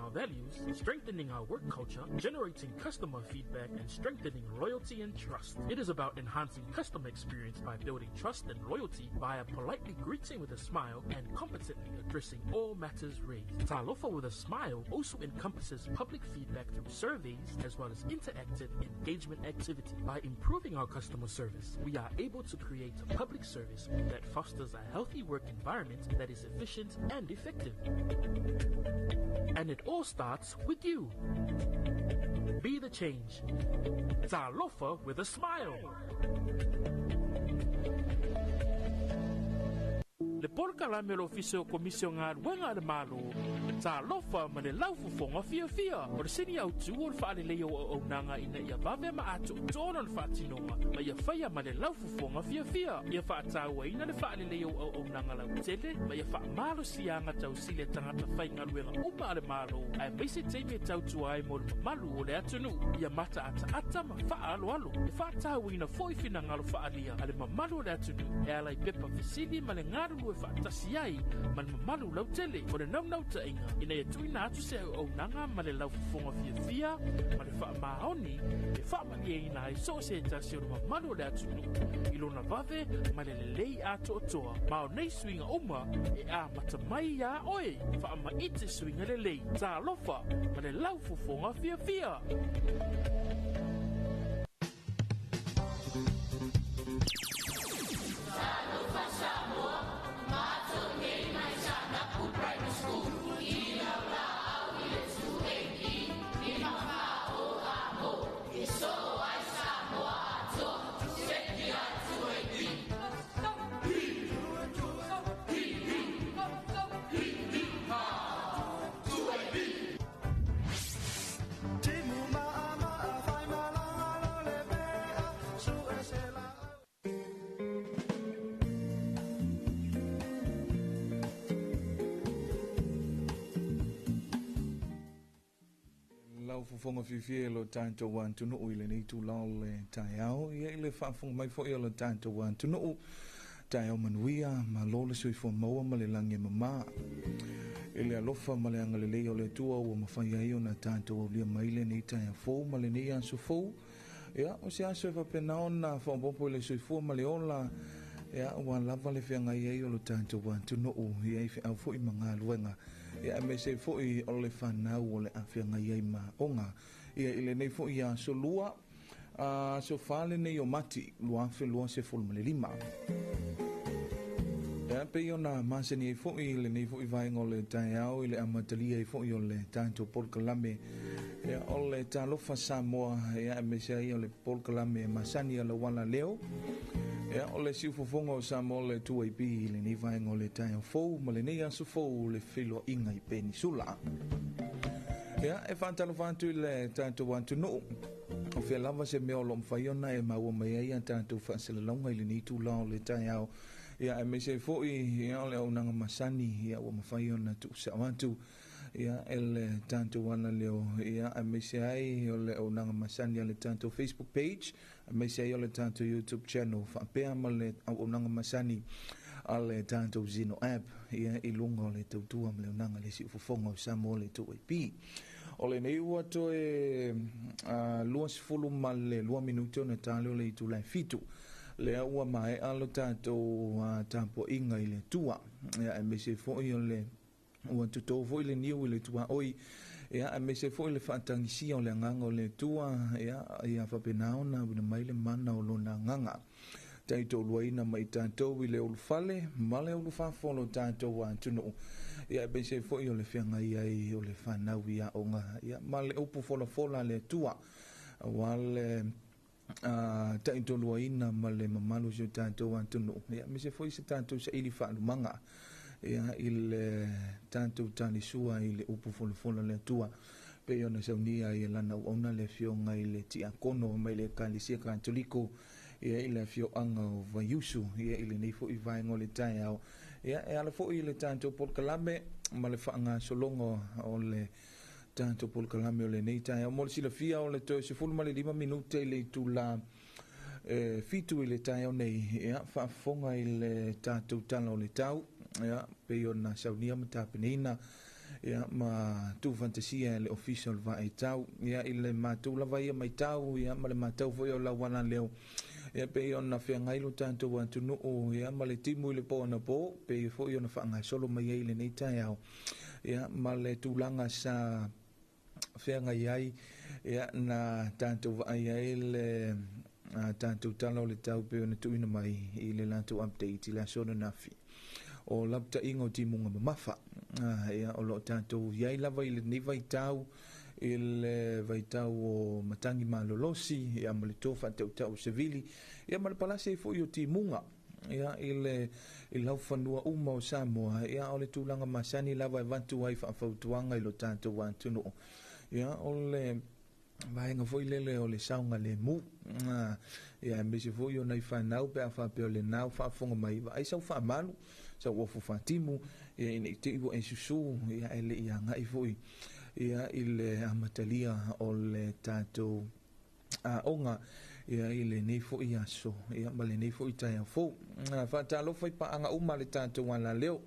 our values, strengthening our work culture, generating customer feedback, and strengthening loyalty and trust. It is about enhancing customer experience by building trust and loyalty via politely greeting with a smile and competently addressing all matters raised. Talofa with a Smile also encompasses public feedback through surveys as well as interactive engagement activity. By improving our customer service, we are able to create a public service that fosters a healthy work environment that is efficient and effective. And it all starts with you. Be the change. Talofa with a Smile. Le porka me lo fiso komisionga wenga le malo ta lofa ma le laufu fonga fia o sini au tu o fa le o nanga ina ia vave ma atu tono le fatinonga ma ia faia ma le laufu fonga fia ia fa ta wa ina le fa le o nanga la tele ma ia fa malo sianga tau sile tangata fainga luenga o ma le malo ai bese te tau tu ai mo malu o le atunu ia mata ata ma fa alo e fa ta wa ina foi fina ngalo fa alia ale ma malu le atunu e ala i pepa fisili ma le ngaru fa tasiai man malu lau tele o le nau ta inga ina e tuina atu se o nanga ma le lau fonga fia ma le fa maoni e fa mali ina i so se tasi o malu le atu ilona vave ma le lei atu toa ma o nei swinga oma e a mata mai ya oi fa ma ite swinga le lei ta lofa ma le lau fonga fia Fonga fifi lo tanto wan tunu uile ni tu lao le taiao ia le fa fonga mai fo lo tanto wan tunu taiao manuia ma lo le sui fo mo ma le lange mama ele alofa ma le angale le le tua o ma fa ia na tanto o le mai le ni taia fo ma le ni an so fo ia o se aso fa pena ona fo popo le sui fo ma le ola ia wa lava le fianga ia lo tanto wan tunu ia i fa fo i manga luenga ia me se fo i ole fana o le afianga ia ma onga ia ile nei fo ia so lua so fale nei o mati lua fe lua se fo le lima ia pe ona maseni fo i le nei fo i vai ngole taiao ile amatalia i fo i ole tanto por kalame ia ole talo fa Samoa ia me se ia ole por kalame masani ala wala leo ia ole si fofonga o Samoa le tu IP le ni vai ngole tai fo ma le nei aso fo le filo inga i penisula ia e fantalo fantu le tanto want to know o fe lava se me o lo mfaiona e ma o me ia tanto fa se longa le ni tu la le tai au ia e me se fo i ia le ona masani ia o mfaiona tu se wantu ia el tanto wana leo ia a me se ai o le ona masani le tanto Facebook page a me se ai o le tanto YouTube channel fa pe amale ona masani ale tanto zino app ia ilunga le tutua me ona le si fofonga sa mo le tu ip o le nei ua to e luas fulu male 2 minuto na talo le tu la fitu le ua mai alo tanto tampo inga ile tua ia me se fo i le o tu to vo le niu le tua oi ia me se fo le fatangisi o le nganga le tua ia fa penaona na mai le mana o lo na nganga tai to luina mai tanto le o fale male o fa folo tanto wa tunu ia be se fo le fianga ia o le fana wia onga ia male o pu folo fola le tua wale tai to luina male mamalu jo tanto wa tunu ia me se fo se tanto se ili fa manga ia il tanto tani sua il upu fola le tua pe ona se unia ia lana ona le fionga ile tia kono mai le kalisia katoliko ia ile fio anga o vayusu ia ile nei fo i vai ngole tai au ia e ala fo ile tanto por kalame ma le fanga solongo o le tanto por kalame o le nei tai au mo sila fia o le to se fulu male 5 minute le tu la fitu ile tai au nei ia fa fonga ile tanto talo le tau ia pe ona saunia mata penina ia ma tu fantasia le official va e tau ia ile ma tu lava ia mai tau ia ma le matau foi o la wana leo ia pe ona fe ngai lo tanto wa tu no ia ma le timu le po na po pe foi ona fa ngai solo mai ile nei tai au ia ma le tulanga sa fe ngai ai ia na tanto va ai le tanto talo le tau pe ona tu ina mai ile la tu update la sona nafi o lapta ingo timunga mafa ia o lo tanto iai lava ile ni vai tau il vai tau o matangi malolosi ia ma le tofa tau sevili ia ma le palase foi o timunga ia il lau fanua uma o Samoa ia o le tulanga masani lava vantu ai fa fautuanga i lo tanto wantu no ia o le vai nga foi lele o le saunga le mu ia me se foi o nai fa nau pe fa pe o le nau fa fonga mai ai sa fa malu sa o fu fatimu ia in te i susu ia ele ia ngai foi ia ile amatalia o le tato a onga ia ile nei foi ia so ia male nei foi tai fo fa talo foi pa anga uma le tato wana leo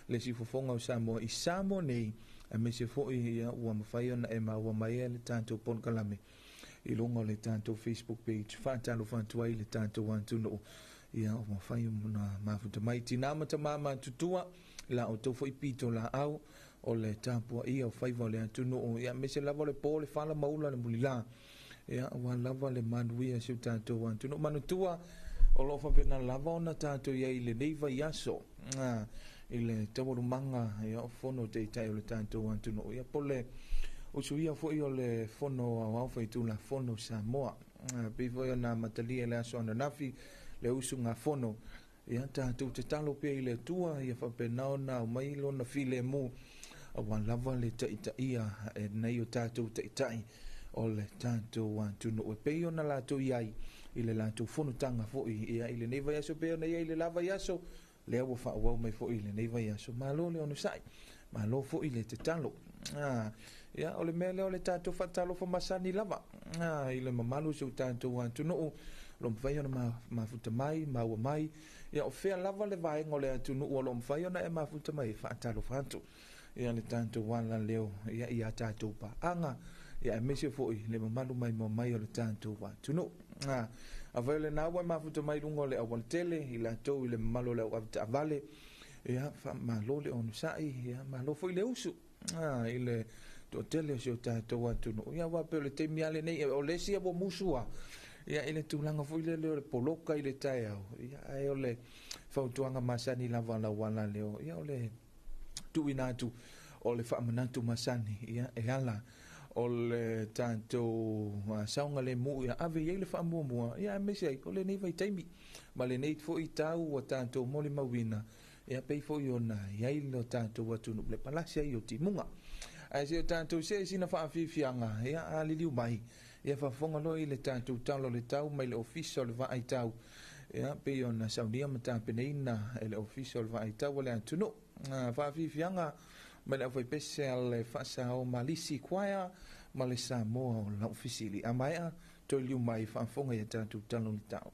le si fofonga o Samoa i Samoa nei a me se foi ia ua mawhai ona e maua mai le tanto pon kalame i longa le tanto Facebook page fa talo fa tuai le tanto wantuno ia o mawhai na mafuta mai tina mata mama tutua la o tofo i pito la au o le tapua ia o faiva le atuno ia me se lava le po le fala maula le mulila ia ua lava le manuia se tanto wantuno manutua o lo fa pena lava ona tanto ia i le neiva iaso ile tawuru manga ia fono te tai o le tanto wantuno ia pole o suia foi o le fono au fai tu la fono Samoa pe foi na matalia le aso na nafi le usu nga fono ia tanto te talo pe ile tua ia fa pena na mai lo na file mu a wan lava le tai ia e nei o tanto tai o le tanto wantuno e pe ona la to iai ile la to fono tanga foi ia ile neva ia so pe ona ia ile lava ia so le o fa o mai fo ile nei vai aso malo le ono sai malo fo ile te talo ia o le mele o le tato fa talo fo masani lava ile mamalu so tanto wantu no lo vai ona ma futa mai ma o mai ia o fe lava le vai ngole atu no lo vai ona e ma futa mai fa talo fanto ia le tanto wala leo ia tato pa anga ia me se fo le mamalu mai o le tanto wantu no a vele na wa mafuta mai lungo le awal tele ila to ile malo le wa vale ia fa malo le on sai ia malo foi le usu ile to tele so ta to wa tu no ia wa pe le te miale nei o le sia bo musua ia ile tu langa foi le poloka ile tai au ia ai ole fa tuanga masani lava la wala leo ia ole tu inatu ole fa manatu masani ia e ala o le tanto saunga le mu ia ave ia le fa mua ia me sei o le nei vai taimi ma le nei fo i tau o tanto moli mawina ia pei fo iona ia le tanto watu le palasia i o timunga ai se tanto se sina fa fianga ia ali liu mai ia fa fonga lo i le tanto talo le tau mai le official va ai tau ia pei ona saunia mata peneina le official va ai tau le antuno fa fianga ma le foi pese al fasa o malisi kwaia ma le Samoa o la ofisili amaia to liu mai fa fonga ia tanto talo le tau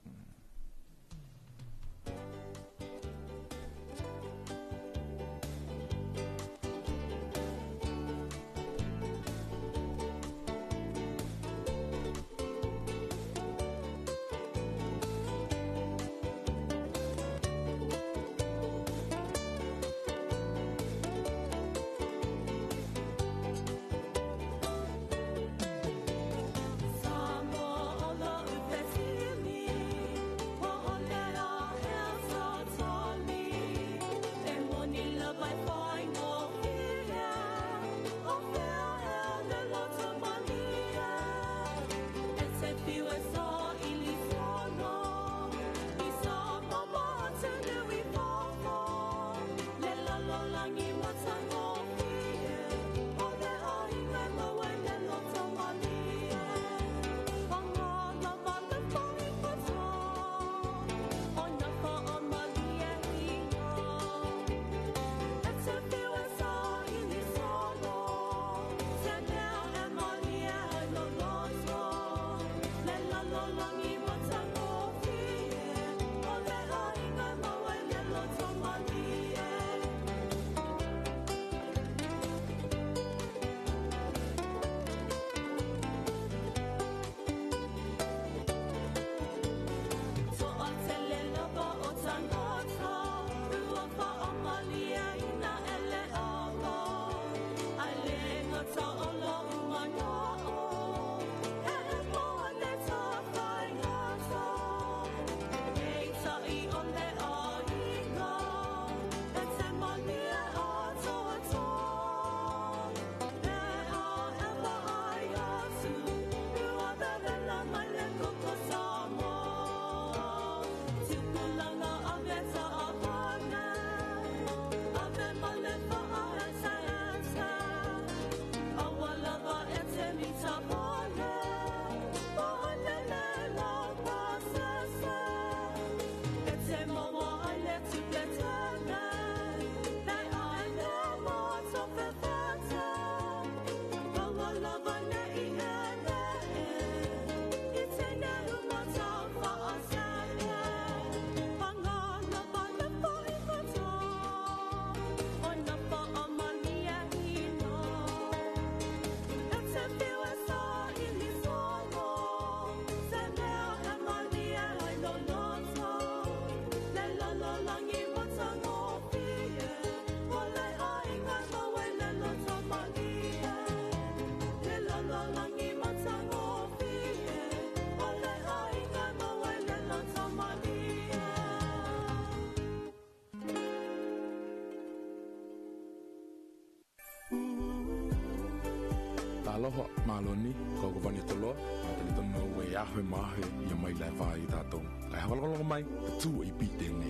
Aloha, maloni, koko vani tolo, tali tono we ahe mahe, ia mai lai vai tato. Kai hawalongo mai, tu I pitene,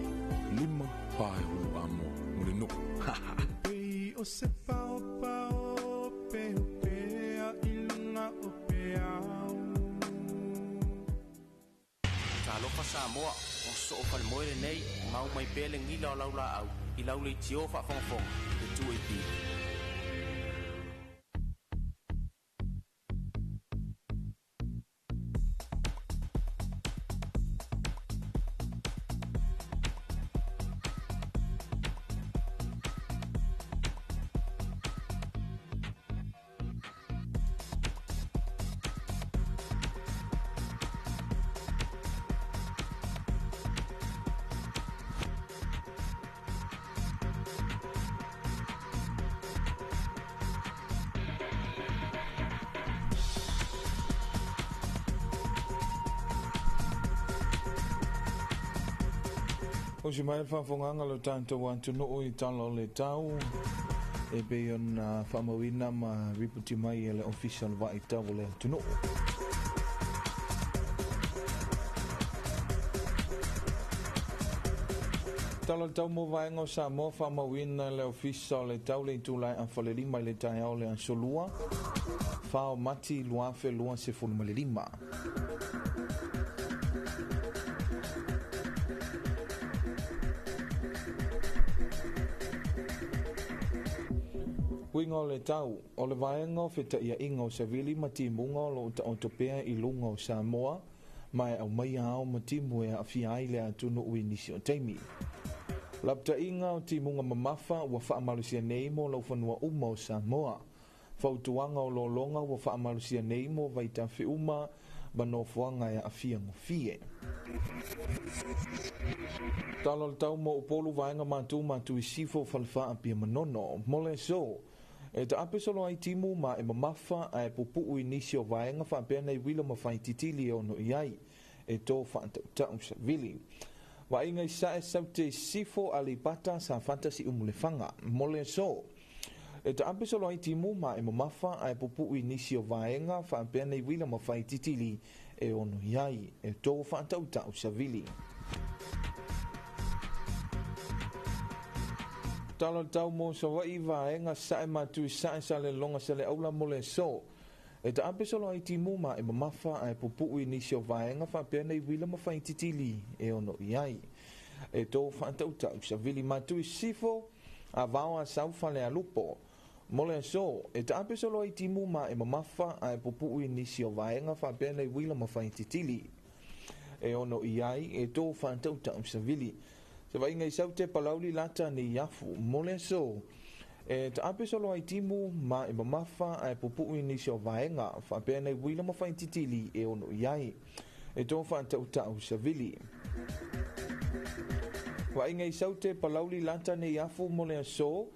lima pae hulu amo, mure no. Pei o se pao pao, peo pea, ilunga o peao. Talofa Samoa, o so o palmoere nei, mau mai pele ngila o laula au, I laule I tio fa fongfong, te tu I pi. O si mai whawhonganga lo tātou antu no I talo le tau e be on whamawina ma riputi mai le official vai tau le antu no. Talo tau mo vaenga o sa mo whamawina le official le tau le tūlai a whalerima le tai au le ansolua whao mati luafe lua se fulmalirima. Winga o le tau, o le vaenga o feta ia inga o Savili ma timunga o lo o topea I lunga o Samoa, mai au mai hao ma timu e a fiai le atunu ui nisi o teimi. Lapta inga o timunga mamafa ua whaamalusia nei mo lau whanua uma o Samoa. Fautuanga o lolonga ua whaamalusia nei mo vaitafi uma bano fuanga e a fia ngofie. Talo le tau mo upolu vaenga matu I sifo falfa apia manono, mole so. E ta ape solo ai timu ma e mamafa a e pupu I nisi o vaenga whaapea nei wila ma whaititili o no iai e tō whaantau Savili. Wa inga I sae saute sifo alipata sa fantasi umulefanga, mole so. E ta ape solo ai timu ma e mamafa a e pupu I nisi o vaenga whaapea nei wila ma whaititili e o no iai e tō whaantau Savili. Talo tau mo sa wai vaenga sae matu sae sa le longa sa le aula mole so. E ta ape solo ai timu ma e mamafa a e pupu I nisi o vaenga whaapea nei wila ma whaititili e ono iai. E tō whaantau Savili matu I sifo a vawa sau whale a lupo. Mole so, e ta ape solo ai timu ma e mamafa a e pupu I nisi o vaenga whaapea nei wila ma whaititili e ono iai e tō whaantau Savili. Se vai ngai saute palauli lata ni yafu mole so e ta ape solo ai timu ma e mamafa a e pupu I nisi o vaenga whaapea nei wila ma whaititili e ono iai e tō whaantau Savili. Vai ngai saute palauli lata ni yafu mole so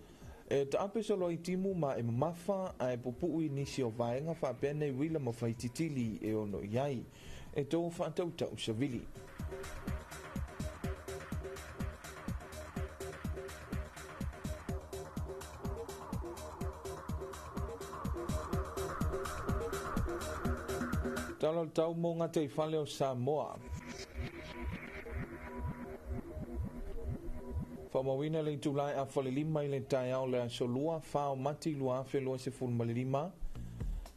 e ta ape solo ai timu ma e mamafa a e pupu I nisi o vaenga whaapea nei wila ma whaititili e ono iai e tō whaantau Savili. Talo tau mo ngā te whale o Samoa. Whamawina le tūlai a whalelima I le tai au le asolua, whao mati lua whelua se fulmalirima,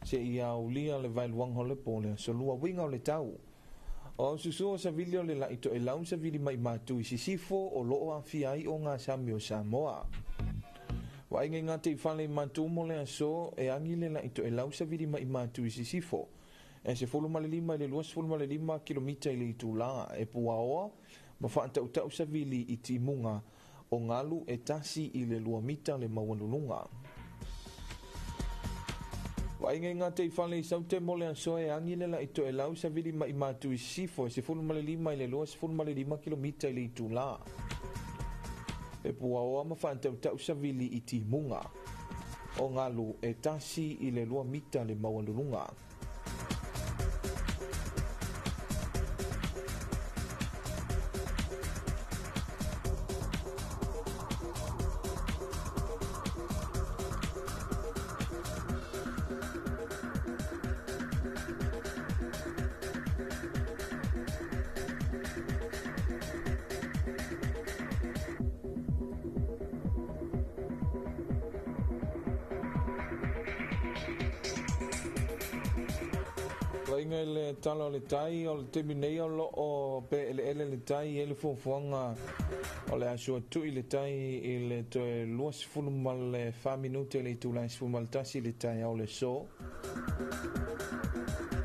se I au lia le vailuang hole po le asolua winga o le tau. O susua sa vilio le la ito e lau sa vili mai matu I sisifo o loo a fiai o ngā sami o Samoa. Wa inga ngā te whale matu mo le aso e angi le la ito e lau sa vili mai matu I sisifo. E se fulu malilima le luas fulu malilima kilomita I le itula e puaoa ma whaantau Savili I timunga o ngalu e tasi I le lua mita le mawanulunga. Wa inga ngā te whale I saute mole aso e angi le la ito e lau Savili mai matu I sifo e se fulu malilima I le luas fulu malilima kilomita I le itula e puaoa ma whaantau Savili I timunga o ngalu e tasi I le lua mita le mawanulunga. Wainga le tala le tai o le teminei o lo o pe le tai ele fofonga o le aso tu le tai ile to luas fulu mal fa minute le tu la fulu mal tasi le tai o le so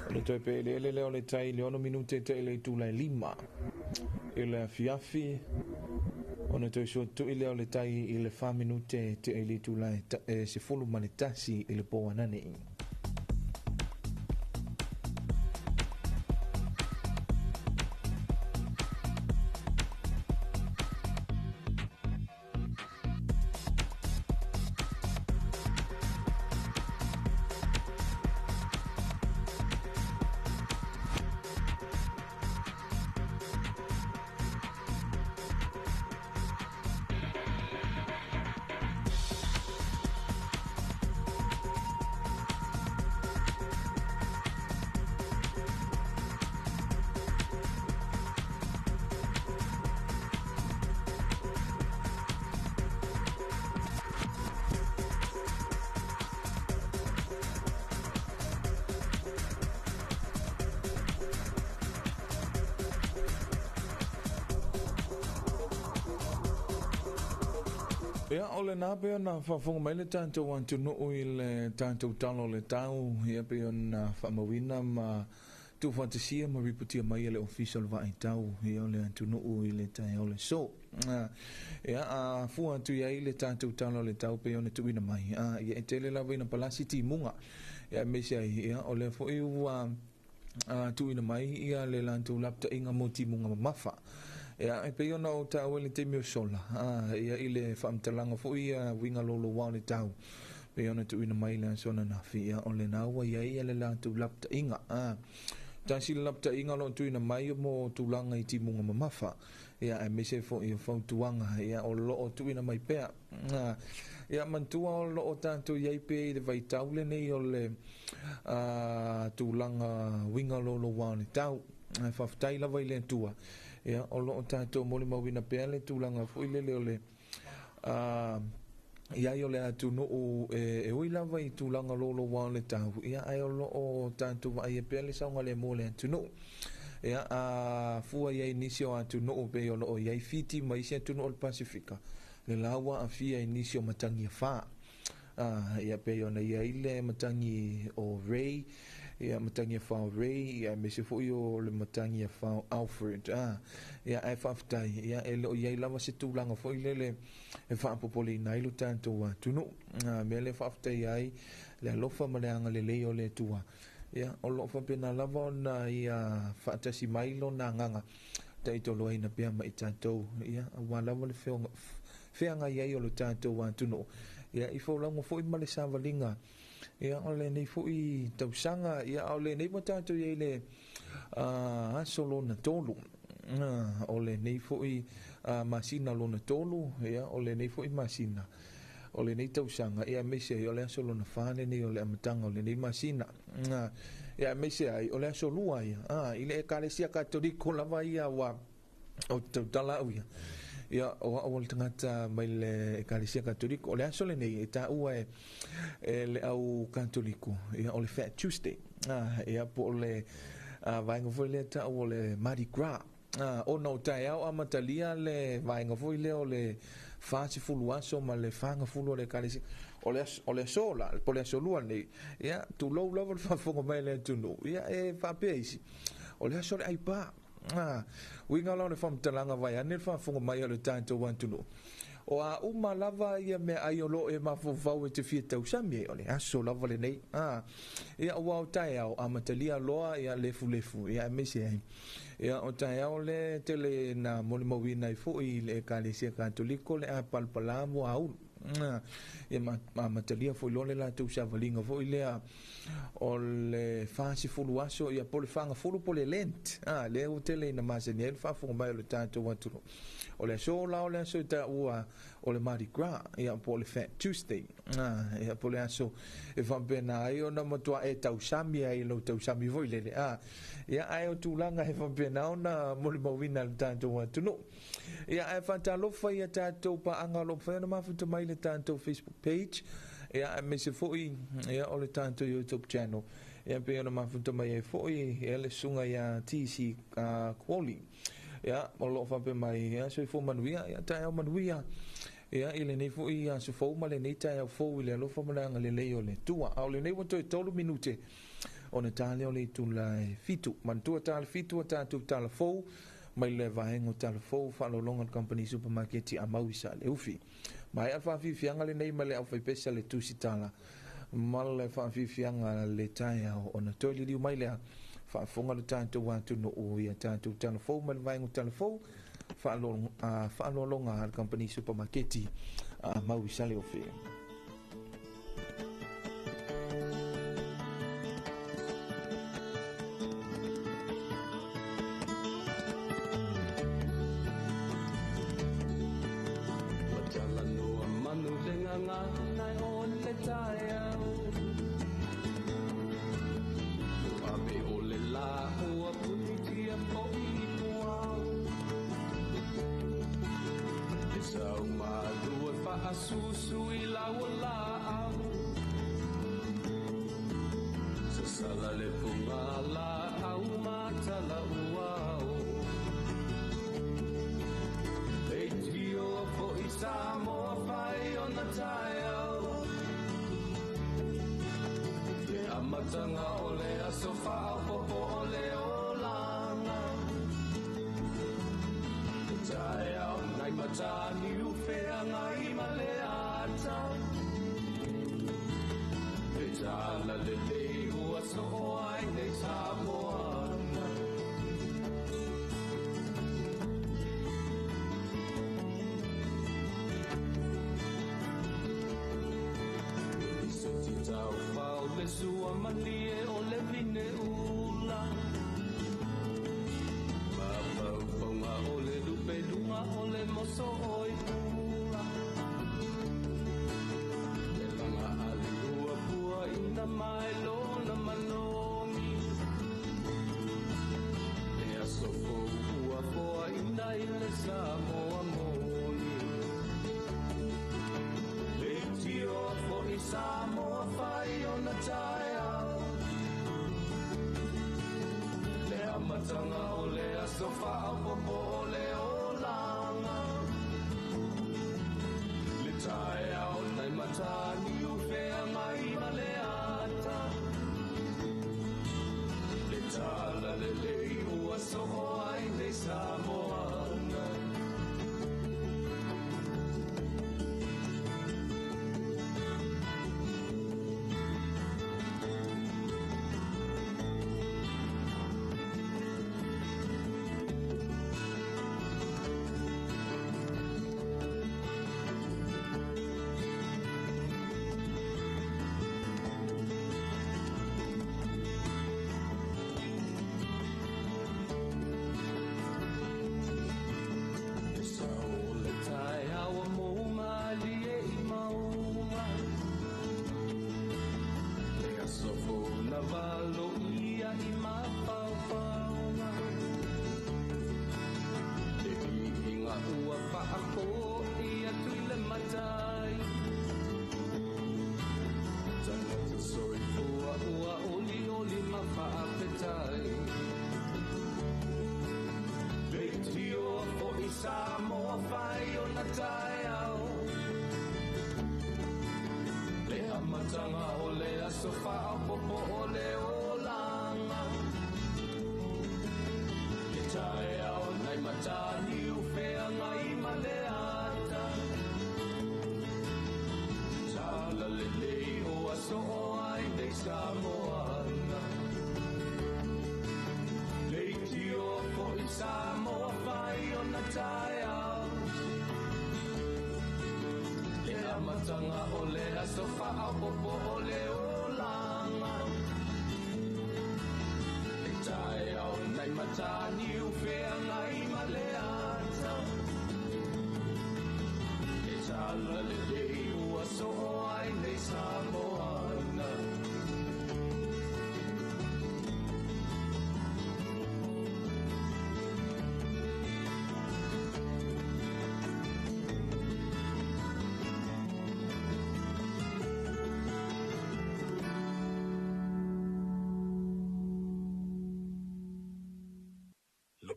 le to pe le o le tai le ono minute te le tu la lima ile fiafi ona to so tu ile o le tai ile fa minute te le tu la se fulu mal tasi ile po anani. Ya ole na pe na fa fonga mai le tanto wan tu no il tanto talo le tau ya pe na fa mawina ma tu fantasia ma riputia mai le official va in tau ya ole tu no il tai ole so ya a fu tu ya ile tanto talo le tau pe ona tu ina mai ya tele la vina palasi ti munga ya me sia ya ole fo i wa tu ina mai ya le lantu lapta inga moti munga mafa ya e pe ona o ta wele te mio sola ya ile famtalanga fo ia winga lolo wale tau pe ona tu ina mai la sona na fia ole na wa ya ile la tu lapta inga ta si lapta inga lo tu ina mai mo tu langa i ti munga mafa ya e me se fo i fo tuanga ya o lo tu ina mai pe ya mantua o lo tanto ya pe de vai taule nei ole tu langa winga lolo wale tau fa ftai la vai le tua ya o lo tanto mo le mawina pele tu langa foi le ole ya yo le atu no e oi la vai tu langa lolo wa le tau ya ai o lo tanto vai pele sa ngale mo le tu no ya fu ya inicio atu no pe o lo ya fiti mai se tu no o Pacifica le lawa a fia inicio matangi fa ya pe yo na ya ile matangi o Ray ya matangi fa Ray ya me se fu yo le matangi fa Alfred ya ai fa ftai ya elo ya lava se tu langa fo ile e fa popoli na ilu tanto wa tu no me le fa ftai ai le lofa malanga le leo le tua ya o lo fa pena lava na ya fa tasi mailo na nganga tai to lo ina pe mai tanto ya wa lava le fe anga ya yo lo tanto wa tu no ya i fo lango fo i male savalinga ya ole nei fo i tausanga ya ole nei mo tanto ye le solo na tolu ole nei fo i masina lo na tolu ya ole nei fo i masina ole nei tausanga ya me se ole solo na fane nei ole amatanga ole nei masina ya me se ai ole solo ai ile ekalesia katoliko lava ia wa o tala uia ya o tangata mai le ekalesia katoliko ole solo nei ta ua le au katoliko ya ole Fat Tuesday ya po le vainga foi le ta o le Mardi Gras o no tai au amatalia le vainga foi le o le fasi fuluaso ma le fanga fulu le kalisi o le sola po le solua nei ya tu low level fa fonga mai le tu no ya e fa peisi o le sola ai pa winga lo le fam talanga vai anel fa fonga mai le tanto want to know o a uma lava ia me ai o lo e mafofau e te fia tau sami o le aso lava le nei ia o tai au amatalia loa ia lefu ia mesi ai ia o tai au le tele na moni mawina i fo i le kalesia katoliko le a palpalamo au ia amatalia fo lo le la tu savalinga fo i le o le fasi fulu aso ia po le fanga fulu po le lent le o tele na maseniel fa fo mai le tanto watu o le so la o le so ta ua o le Mardi Gras ia po le Fat Tuesday ia po le aso e fa pena ai ona matua e tau sami ai lo tau sami voi le ia ai o tulanga e fa pena ona mo le mawina le tanto watu no ia ai fa ta lo fa ia tanto pa anga lo fa na mafuta mai le tanto Facebook page ia me se foi ia o le tanto YouTube channel ia pe ona mafuta mai e foi e le sunga ia TC Quali ia o lo fa pe mai ia so fo manuia ia tai o manuia ia ile nei fo ia so fo male nei tai o fo ile lo fa mana le le o le tua au le nei wo to tolu minute ona tale o le tu la fitu man tu tale fitu ta tu tale fo mai le vaengo tale fo fa lo longa company supermarket a mauisa le ufi mai alfa fi fianga le nei male au fa pesa le tu sitala mal le fa fi fianga le tai ona to le mai le fa fonga le tanto wa tu no o ia tanto telefone mal vai un telefone fa lo longa al company supermarket mau sale o fe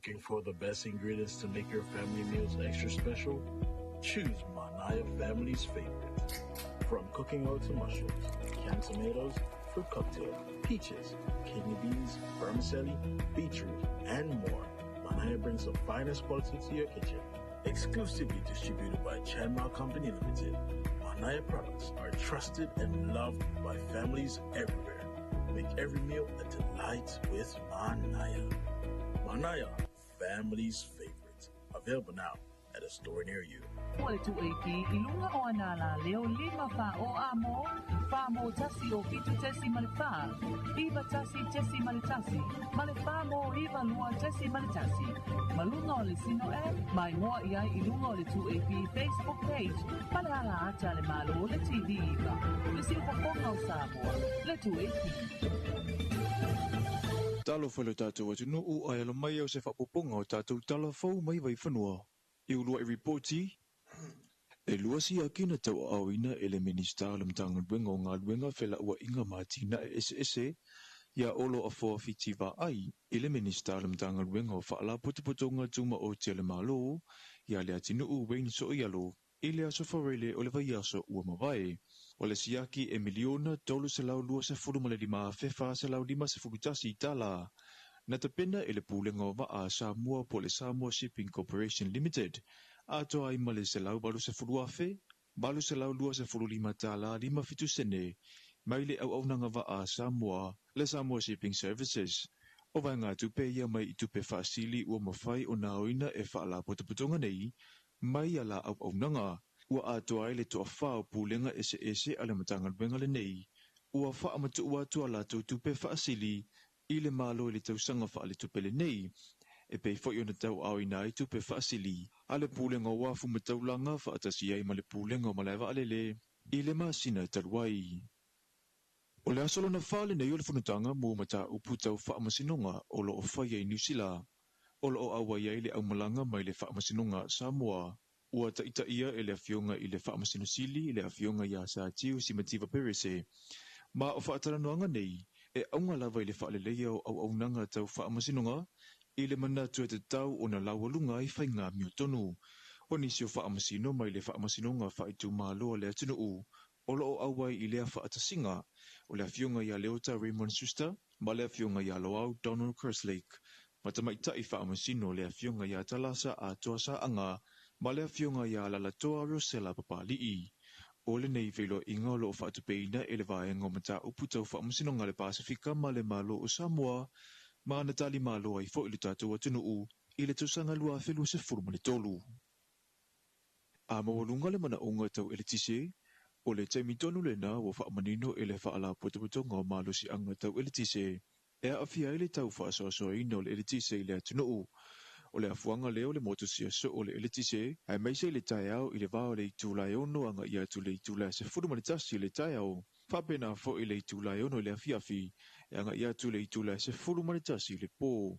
Looking for the best ingredients to make your family meals extra special? Choose Manaya Family's Favorite. From cooking oil to mushrooms, canned tomatoes, fruit cocktail, peaches, kidney beans, vermicelli, beetroot, and more, Manaya brings the finest quality to your kitchen. Exclusively distributed by Chanmao Company Limited, Manaya products are trusted and loved by families everywhere. Make every meal a delight with Manaya. Manaya, family's favorite. Available now at a store near you. Ole tu AP ilunga o anala leo lima fa o amo fa mo tasi o fitu tesi malifa iba tasi tesi malitasi malifa mo iba lua tesi malitasi malunga o le sino mai moa ia ilunga o le tu AP Facebook page malala ata le malo le TV iba le silpa ponga o Samoa le tu AP. Talo falo tātou atu no o ai alo mai au se whapoponga o tātou tala fau mai vai whanua. I ulua I reporti, e lua si a kina tau au ina ele minista alam tangan wenga o ngā luenga whela ua inga mātina e ese ia olo a fua fiti wa ai, ele minista alam tangan wenga o whaala putuputonga tuma o te le malo, ia le atinu u Wayne so ialo, ele aso whareile o le vai aso ua mawai. O le siaki e miliona tolu se lau lua se furu malelima fefa se lau lima se furutasi tala. Na te pena e le pūlenga o waa Samoa po le Samoa Shipping Corporation Limited. Ato ai male se lau balu se furu afe, balu se lau lua se furu lima tala lima fitu sene, mai le au nanga waa Samoa, le Samoa Shipping Services. O vai ngā tupe ia mai I tupe whaasili ua mawhai o nā oina e whaala potaputonga nei, mai ala au nanga. Ua ato ai le toa whao pūlenga ese ale matangan wenga le nei. Ua wha amatu ua tua la tau tupe whaasili, I le malo I le tausanga wha le tupe le nei. E pei fo iona tau au ina I tupe whaasili. Ale pūlenga o wafu mataulanga wha atasi ai ma le pūlenga o malaiwa alele. I le masina taruai. O le asolo na whale nei o le whanutanga mō mata upu tau wha amasinonga o lo o whai ai New Zealand. O lo o awa iai le au malanga mai le wha amasinonga Samoa. Ua taita ia e le awhionga I le whaamasino sili, I le awhionga ia sa tiu si mativa perese. Ma o whaataranoanga nei, e aunga lava I le whaaleleia o au nanga tau whaamasinonga, I le manatu e te tau o na laualunga I whainga mio tonu. O nisi o whaamasino mai le whaamasinonga whaitu māloa le atinu u, o lo o awai I lea whaatasinga, o le awhionga ia Leota Raymond Schuster, ma le awhionga ia Loau Donald Kerslake. Matamaita I whaamasino le awhionga ia Talasa a Toasa Anga, ma le awhionga ia Lalatoa Rosella Papali'i. O le nei velo inga lo o whaatupeina e le vaenga o mata uputa o whaamusinonga le Pasifika ma le malo o Samoa, ma natali malo ai fo I le tātou atunu u, I le tausanga lua whelu se furuma le tolu. A mawalunga le mana unga tau ele tise, o le taimitonu le na o whaamanino e le whaala putuputonga o malo si anga tau ele tise, e a awhia le tau whaasoasoaina o le ele tise I le atunu u. O le afuanga leo le motosia so o le elitise, ai maise le tai au I le vao le itulai ono anga ia tu le itulai se furu manitasi le tai au. Whapena fo I le itulai ono le afiafi, e anga ia tu le itulai se furu manitasi le pō.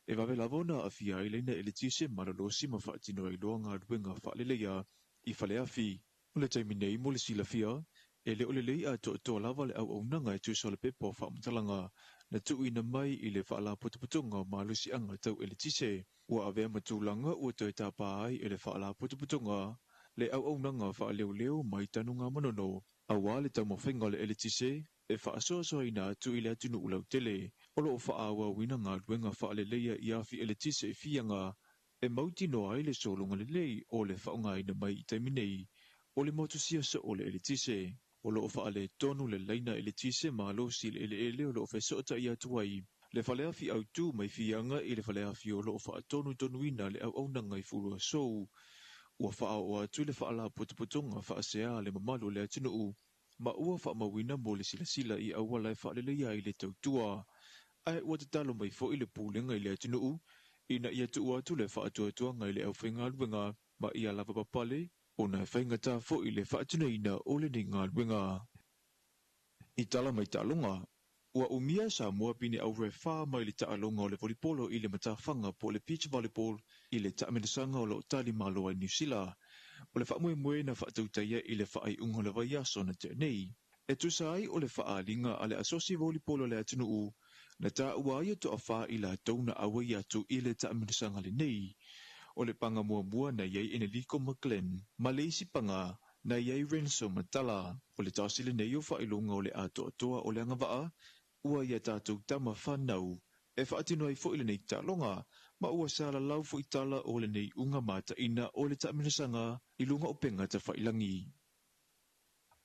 E vawe lavona afia I leina elitise maralosi ma whaatino I loa ngā ruenga whaaleleia I whale afi. O le taiminei mo le silafia, e le ole lei a toa lava le au nanga e tu so le pepo whaamatalanga, na tuuina mai I le whaala putuputonga ma lusi anga tau elitise. Ua avea matulanga ua toi tāpā ai e le whaala putuputonga, le au nanga whaaleo mai tanu ngā manono, awa le tau mawhenga le elitise, e whaasoasoa ina atu I le atunu ulau tele, olo o whaawa wina ngā luenga whaaleleia I afi elitise I fianga, e mauti no ai le solunga le lei o le whaunga ina mai I taiminei, o le motusia sa o le elitise. O lo o whaale tonu le leina elitise ma lo si le ele o lo o whesota I atuai. Le whaleafi au tū mai fianga I le whaleafi o lo o whaatonu ina le au nanga I furua sou. Ua wha o atu le whaala putuputonga whaasea le mamalu le atinu u, ma ua whaamawina mo le sila I awala e whaaleleia I le tautua. Ai ua te talo mai fo I le pūlenga I le atinu u, ina ia tu atu le whaatuatuanga I le au whainga luenga, ma ia lava papale, o na whainga tā fo I le whaatuna ina o le ni ngā luenga. I tala mai talonga, ua umia Samoa pini au re wha mai le taalonga o le volipolo I le matawhanga po le beach volleyball I le taamenasanga o lo tali malo ai New Zealand. O le whaamue na whaatautaia I le whaai unga le vaiaso na te nei. E tusa ai o le whaalinga a le asosi volipolo le atinu u, na ta ua ia to afa ila tona awa ia tu ile ta aminusanga le nei. O le panga mua na iei ene liko McLean, ma le isi panga na iei Renzo Matala. O le tasi le nei o whailunga o le ato atoa o le angawaa, ua ia tātou tama whanau, e whaatino ai fo ile nei talonga, ma ua sala lau fo itala o le nei unga mata ina o le ta aminusanga ilunga o penga ta whailangi.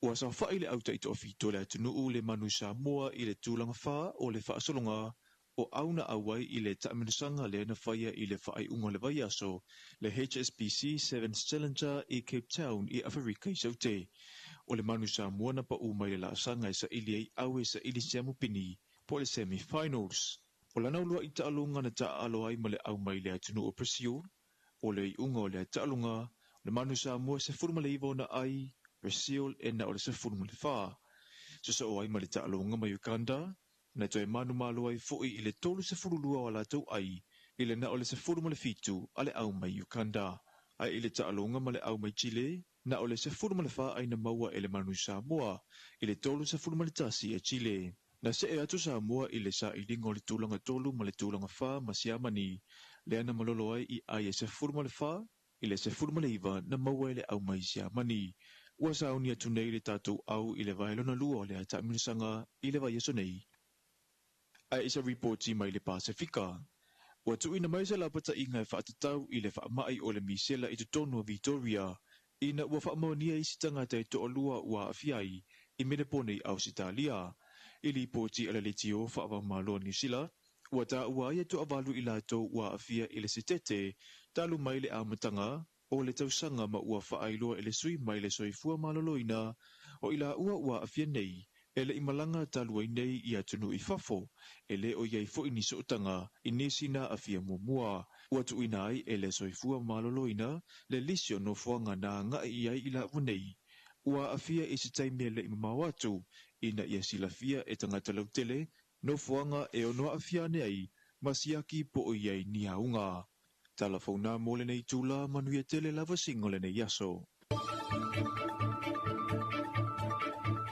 Ua sa whai le auta ito afito le atunuu le manu Samoa i le tūlanga wha o le whaasolonga o auna awai i le taaminosanga le na whaia i le whaai unga le vai aso le HSBC 7th Challenger i Cape Town i Afrika i saute. O le manu Samoa na pa umai le laasanga i sa ili ei awe sa ili siamu pini po le semi-finals. O lana ulua i taalunga na taalo ai ma le au mai le atunu o Brazil o le unga o le taalunga le manu Samoa se furuma le iwo na ai Brazil e na o le sefuru ma le wha. So o ai ma le taalunga ma Uganda, na toi manu malo ai fui i le tolu sefuru lua o la tau ai, i le na o le sefuru ma le fitu a le au mai Uganda. Ai i le taalunga ma le au mai Chile, na o le sefuru ma le wha ai na maua i le manu Samoa, i le tolu sefuru ma le tasi e Chile. Na se e atu Samoa i le sa i lingo le tūlanga tolu ma le tūlanga wha ma siamani, le ana malolo ai i ai e sefuru ma le wha, i le sefuru ma le iwa na maua i le au mai siamani. Ua sauni atu nei le tātou au i le vailona lua o le ata minisanga i le vai aso nei. Ai isa reporti mai le Pasifika. Ua tu ina mai se la pata inga e whaatatau i le whaamai o le misela i tutonu Victoria. Ina ua whaamaunia i sitanga te to olua ua afiai i menepone i Ausitalia. I li poti ala le tio whaava malo New Zealand. Ua ta ua ia to avalu i lato ua afia i le sitete talu mai le amatanga o le tausanga ma ua whaailoa e le sui mai le soifua maloloina o ila ua afia nei e le imalanga taluai nei i atunu i fafo e le o iai fo ini sootanga i nesina afia muamua ua tu inai e le soifua maloloina le lisio no fuanga na nga iai ila unei ua afia i se taimia le imamawatu ina ia silafia e tangata lautele no fuanga e ono afia nei masiaki po o iai ni haunga. Telefona mo le nei tula manuia tele lava singo le nei aso.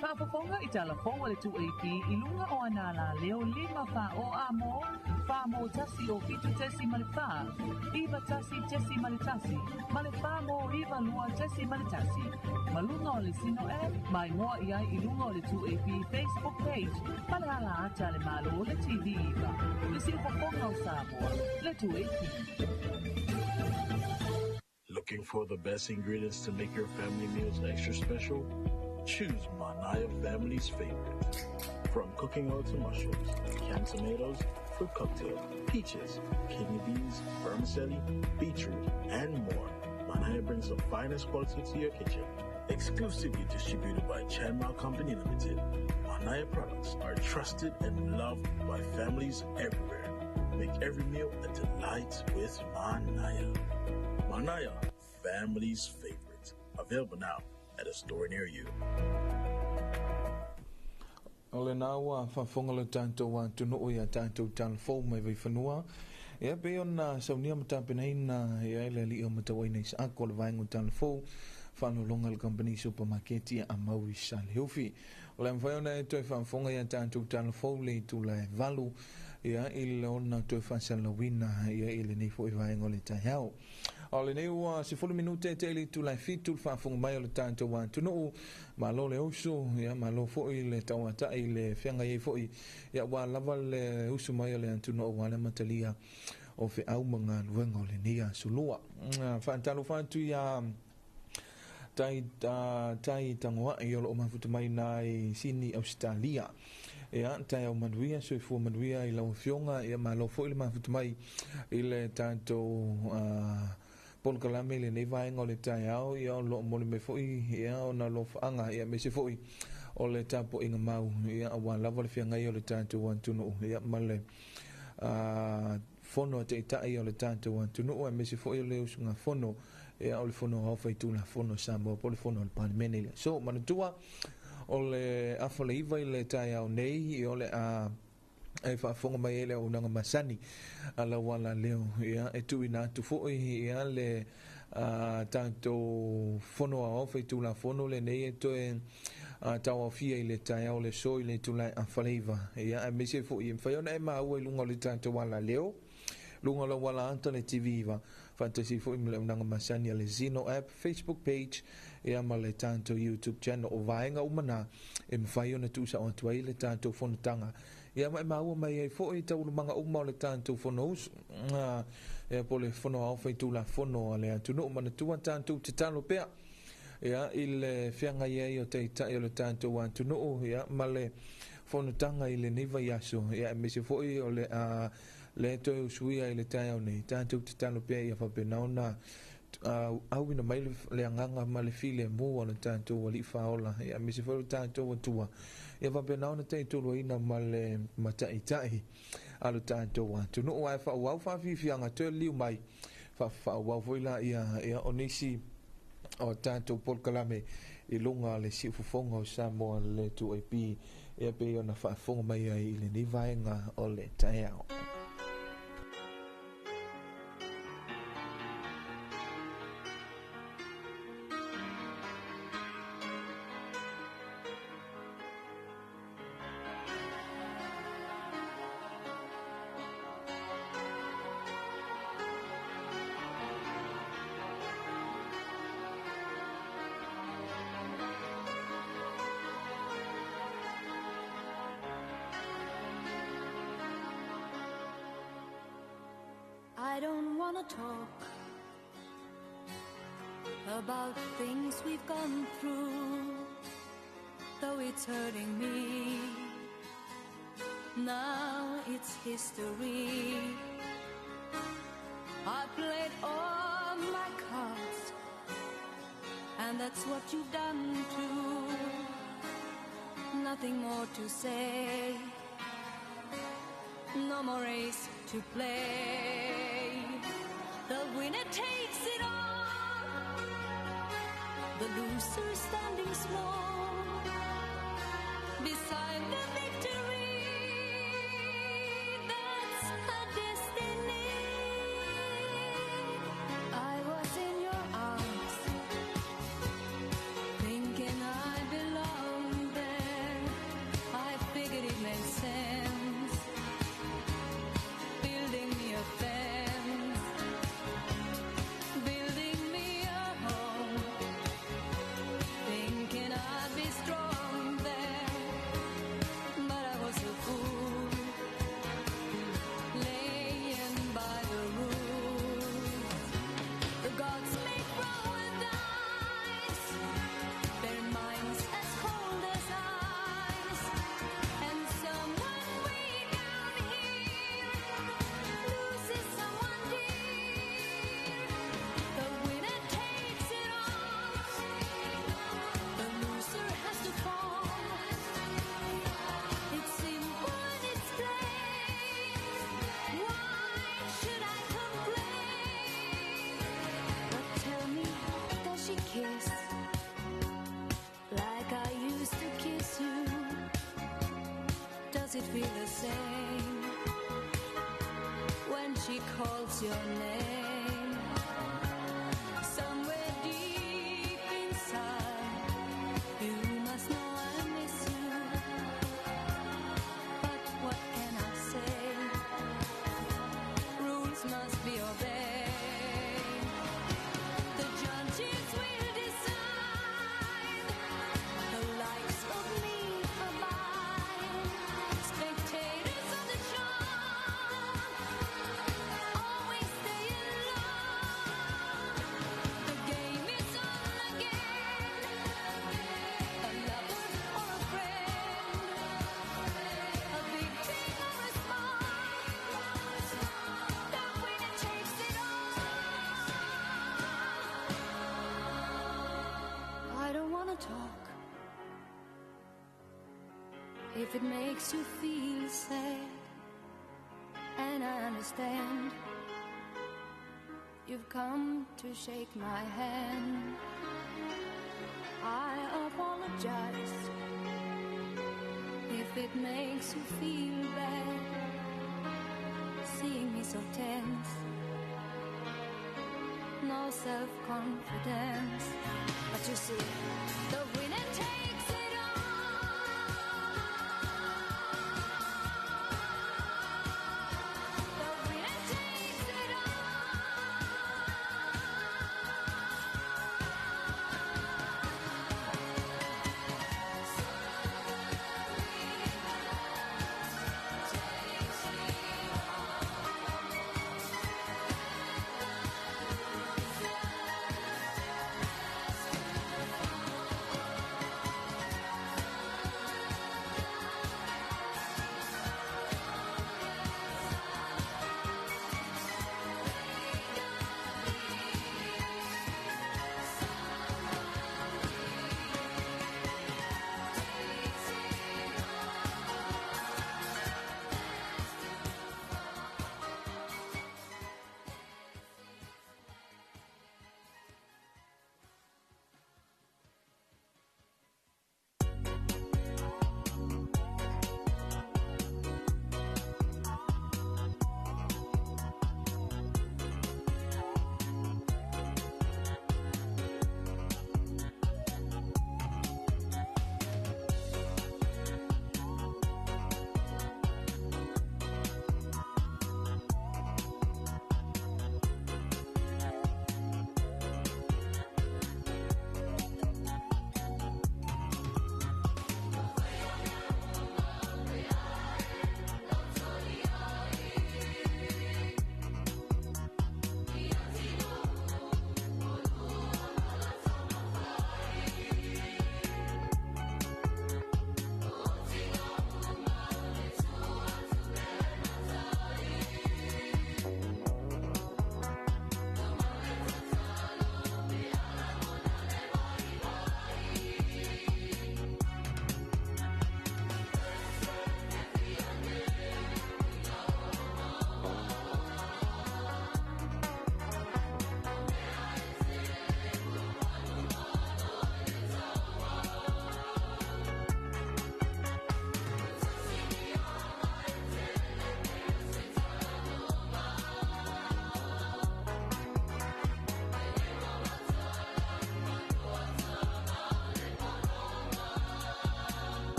Whaafafonga i telefona le 2AP i lunga o anala leo 5 wha o amo, wha mo tasi o fitu tesi male wha, iwa tasi tesi male tasi, male wha mo iwa lua tesi male tasi. Malunga o le sino e, mai ngoa i ai i lunga o le 2AP Facebook page, male ala ata le malo o le TV iwa. Le si whafonga o Samoa, le 2AP. Looking for the best ingredients to make your family meals extra special? Choose Manaya Family's Favorite. From cooking oil to mushrooms, canned tomatoes, fruit cocktail, peaches, kidney beans, vermicelli, beetroot, and more, Manaya brings the finest quality to your kitchen. Exclusively distributed by Chanmao Company Limited, Manaya products are trusted and loved by families everywhere. Make every meal a delight with Manaya. Manaya, family's favorite. Available now at a store near you. Ole na ua whafonga le tātou a tunu o ia tātou tālfou mai vai whanua. Ia pe ona saunia matapenaina ia ele li o matawaina isa ako le vaengu tālfou. Whanolonga le company supermarket ia a Maui Salheufi. Ole mwhaiona e toi whafonga ia tātou tālfou le tula e valu. Ia ile ona toi whasalawina ia ile nei fo i vaengu le taihau. Ole nei ua se 40 minute te ili tu lai fitu whaafunga mai o le tātou wa tunuu ma lo le usu ia ma lo fo i le tauata i le whianga i fo i ia wa lava le usu mai o le tunuu wa le matalia o fe au mga luenga o le nia sulua whaantalo whantu ia tai tangoa i olo o mafuta mai nai Sydney Australia ia tai au manuia so i fua manuia i lau fionga ia ma lo fo i le mafuta mai i le tātou Pol kalame le nei vaenga o le tai au ia o lo mole me foi ia o na lo faanga ia me se foi o le tapo inga mau ia awa lava le fianga i o le tātou antunu ia male fono te itai o le tātou antunu ia me se foi o le usunga fono ia o le fono au faitula fono Samoa po le fono o le panemene so manatua o le afale iwa i le tai au nei i o le e whaafonga mai ele o nanga masani ala wala leo ia e tui nā tu fo ia le tātou whono a ofe tū la whono le nei e toe tau a fia i le tai au le so i le tūlai a whaleiva. Ia, me se fo i mwhaiona e maua i lunga le tātou wala leo, lunga le wala anta le TV iwa, fantasi fo i mle unanga masani a le Zino app, Facebook page, ia ma le tātou YouTube channel o vaenga umana e mwhaiona tūsa o atuai le tātou whonotanga. Ia mai maua mai e fo i tau manga uma o le tātou whonos, e po le whono au whai tūla whono a le atunu umana tua tātou te talo pea. Ia, i le whianga iei o te itai o le tātou atunu ia, ma le whonotanga i le niva yaso, ia, me se fo i o le toi usuia i le tai au nei, tātou te talo pea ia whapenauna, au ina mai le anganga ma le file mua o le tātou wali whaola, ia, me se fo i tātou atua. Ia whapenauna te tulu ina ma le mataitai alo tātou atunu o ai whauau whawhiwhianga te liu mai whauau voila ia onisi o tātou Polkalame i lunga le siufufonga o Samoa le tu ai pi ia pe o na whaafonga mai ai i le nivaenga o le taiao. I don't wanna talk about things we've gone through, though it's hurting me. Now it's history. I played all my cards, and that's what you've done too. Nothing more to say, no more race to play. The winner takes it all, the loser standing small beside the victory. That's her destiny. I was in your arms, thinking I belonged there. I figured it made sense, building me a fence, building me a home, thinking I'd be strong there. But I was a fool, laying by the rules. The gods make roll with dice, their minds as cold as ice, and someone way down here loses someone dear. The winner takes it all, the loser has to fall. It's simple and it's plain. Why should I complain? But tell me, does she kiss like I used to kiss you? Does it feel the same when she calls your name? Somewhere deep inside, you must know I miss you. But what can I say? Rules must be obeyed. The judges will decide the likes of me abide. Spectators of the show always stay alone. The game is on again. A lover or a friend, a victim or a smart, the winner takes it all. I don't wanna talk if it makes you feel sad, and I understand. You've come to shake my hand. I apologize if it makes you feel bad, seeing me so tense. more self-confidence. But you see, the winner takes it all. The winner takes it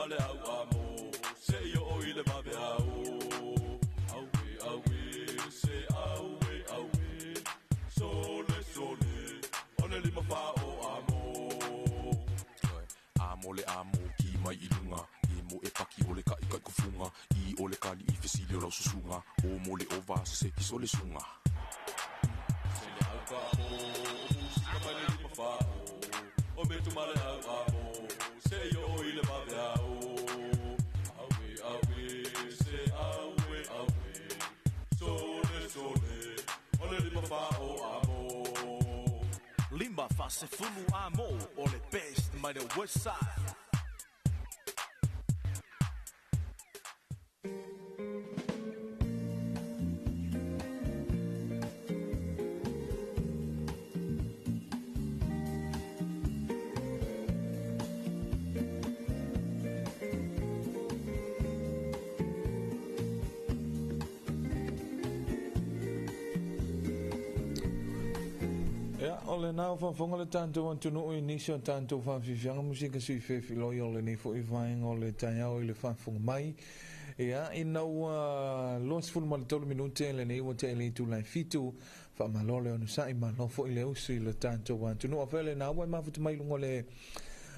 male au amo se yo o ile va be au se au sole ona lima fa o amo amo le amo ki mai ilunga e mo e paki o le ka ika kufunga I o le kali I fesile o susunga o mo le ova se ki sole sunga se le au ka o sika male lima fa o me tu male au amo se yo o ile va be se sole ona lima fa o amo Lima fa se fulu amo o le best my the west side. Ole nou van vongole tanto want toen u niet zo tanto van vijfjange muziek en suive filo ole niet voor ivang ole tanya ole van vong mai ja in nou los full mal tolo minute le nei wote le tu lai fitu fa malole onu sai ma no fo ile usi le tanto want toen ofele nou ma fu mai lungole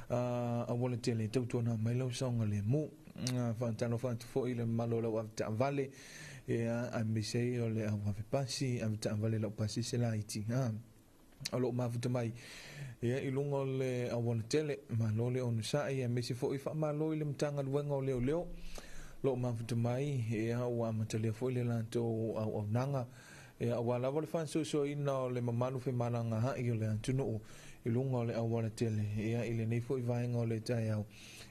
a wole tele tu na mai lo song le mu van tano van fo ile malole wa ta vale ja a mi sei ole a wa pasi a ta vale lo pasi se la iti alo mafuta mai ia ilunga le awon tele malole onu sai e mesi fo ifa malole le mtanga wenga leo leo lo mafuta mai ia wa matele fo le lanto au nanga ia wala wala fan so ina le mamanu fe malanga ha i le antunu ilunga le awon tele ia ile nei fo ivainga le tai au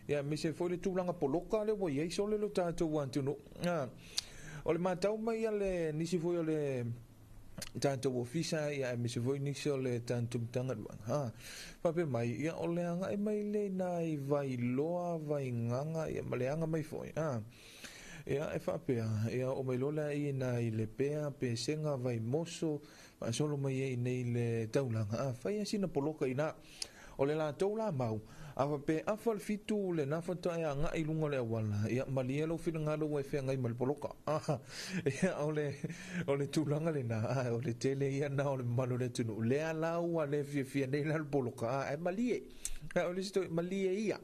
ia mesi fo le tulanga poloka le wo ia so le lo tato antunu ole matau mai le nisi fo le tanto ofisa ia me se voi nixo le tanto tanga ha pape mai ia ole anga e mai le nai vai loa vai nganga ia maleanga mai foi ia e pape ia o mai lola ia nai le pea pe senga vai moso ma solo mai ia nei le taulanga fai sina poloka ina ole la tola mau ava pe afal fitu le nafa ta ia nga ilunga le wala ia malia lo fina ngalo we fe ngai mal poloka ia ole tulanga le na ole tele ia na ole malo le tunu le ala wa le fi nei la poloka ai malie ole sto malie ia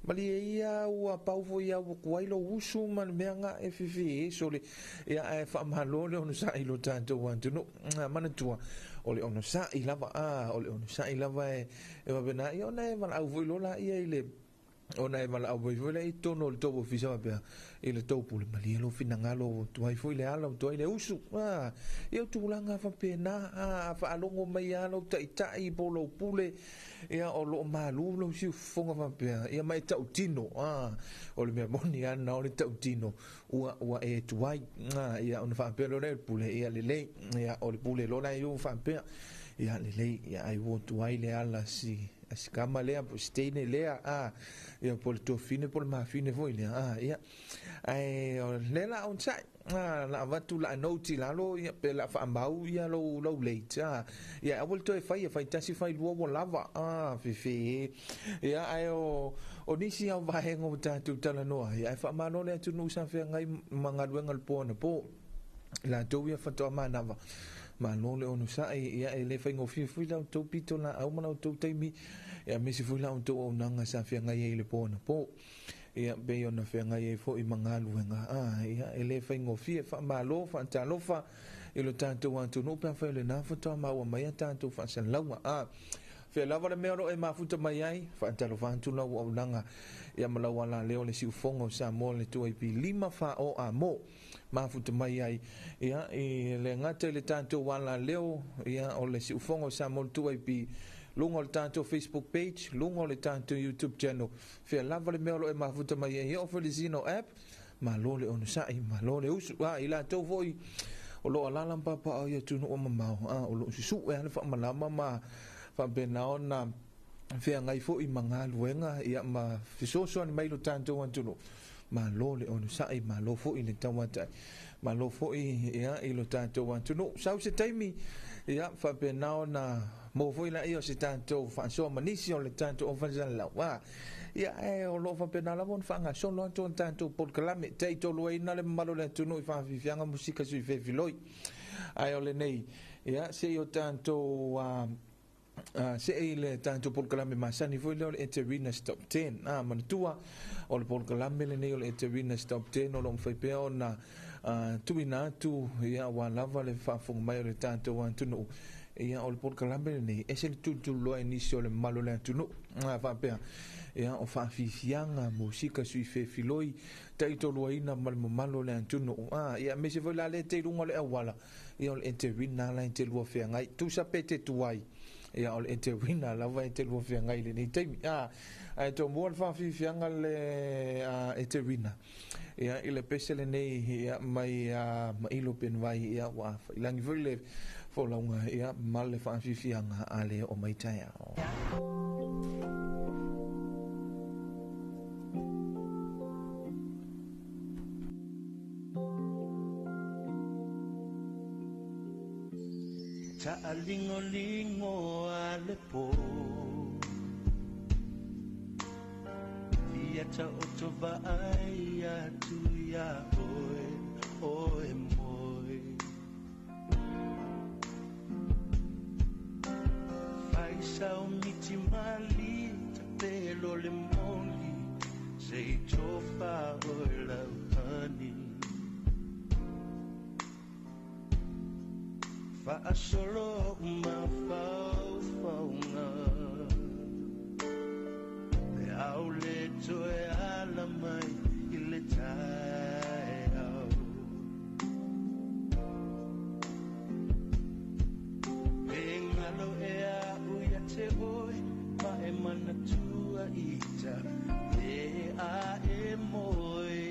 malie ia wa pauvo ia wa kuailo usu man meanga e fi sole ia e fa malo le onu sa ilo tanto wantu no mana tua ole ono sa I lava ole ono sa I lava e va bena io ne va au voi lola ia ile ona e va au voi le I tono le tobo fisa va ile topo le mali lo fina ngalo tuai foi le ala tuai le usu io tu langa fa pena fa alongo mai alo tai polo pule ia o lo malu lo si fonga va pe ia mai tau tino o le moni ana o le tau tino ua e tuai ia on fa pe lo le pule ia le ia o le pule lo na io fa pe ia le ia ai wo tuai le ala si kama lea po steine lea ia po le tofine po le mafine foi lea ia ai le la on sai la vatu la noti la lo ia pe la fa mau ia lo late ia avol to fai tasi fai luo lava fi ia ai o nisi au vai ngo tatu tala no ia fa mano le tu nu sa fe ngai manga wengal po na po la to ia fa to manava ma no le onu sa ia ele fa ngo fi la to pito la au mana to taimi ia mesi fu la to o nanga sa fe ngai ele po na po ia be ona fe ngai fo I manga luenga ia ele fa ngo fi fa malo fa talo fa ilo tanto wantu no pa fa le na fa to ma wa mai tanto fa san lawa fe lava le mero e mafuta mai ai fa talo fa tu la o nanga ia malawa la leo le si fongo sa mo le tu pi lima fa o amo mafuta mai ai ia le ngate le tanto wala leo ia o le si fongo sa mo tu pi lungo le tanto Facebook page lungo le tanto YouTube channel fe lava le mero e mafuta mai ai o fe le zino app ma lo le onu sai ma lo le usu ila to voi o lo ala lampa pa ia tu no mamau o lo su e ala fa malama ma fa benao na fe ngai fo I manga luenga ia ma fisoso ni mai lo tanto wantu ma lo le onu sai ma lo fo I le tawata ma lo fo ia I lo tanto wantu no sau se taimi ia fa benao na mo fo ila io se tanto fa so manisi o le tanto o fa la ia e o lo fa pena la bon fanga so lo ton tanto por kalame te to lo ina le malo le tunu fa fianga musika sui fe filoi ai o le nei ia se o tanto se ele tanto por kalame masani foi le Eterina Stop 10 manatua o le por kalame le nei o le Eterina Stop 10 o lo fai pe ona tuina tu ia wa lava le fa fo mai le tanto wan tunu ia o le por kalame le nei ese tu lo inicio le malo le tunu fa pe ia o fa fianga musika sui fe filoi tai to lo ina mal malo le tunu ia me se foi la le te runga le awala ia o le Eterina la te lo fe ngai tu sa pete tuai ia o le Eterina la vai te lo fe ngai le nei te ai to mo fa fianga le Eterina ia ile pesele nei ia mai ilo pen vai ia wa ilangi vole fo launga ia mal le fa fianga ale o mai tai Ta'alingo-lingo ale po Ia ta'oto vai atu ya oe moi Fai sao miti mali Tapelo le moli Sei tofa oe lau hani Fa solo uma fauna Le aule toe ala mai ile tai au Pengalo e au ya te oi Ma e mana tua ita E a e moi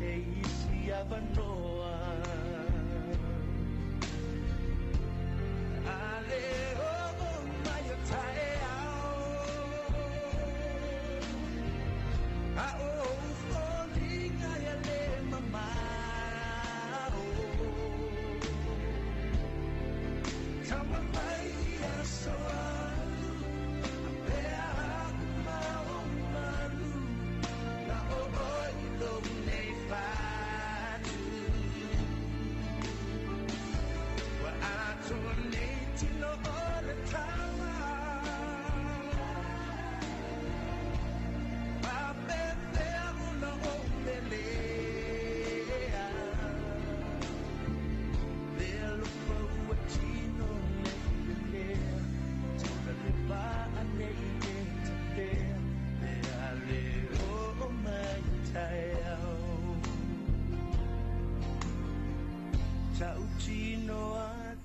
Say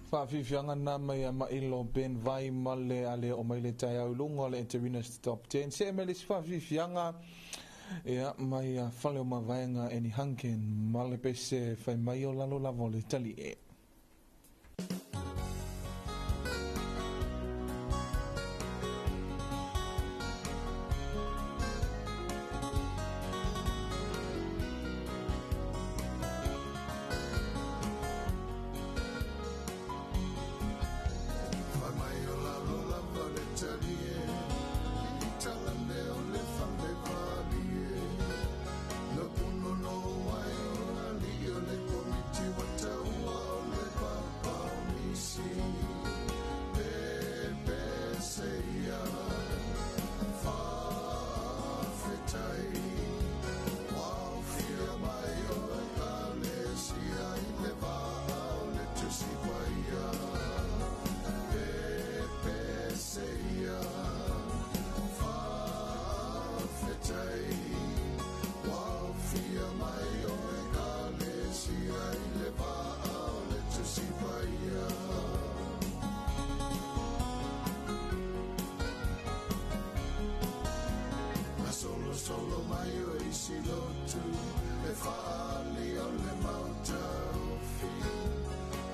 Whawhiwhianga nā mai a mailo ben vai male ale o mai le tai au lunga le Interveners Top 10. Se me le si whawhiwhianga ea mai a whale o mawaenga eni hanken male pese whai mai o lalo lavo le tali e. Solo maio e silotu e fali o le mauta o fi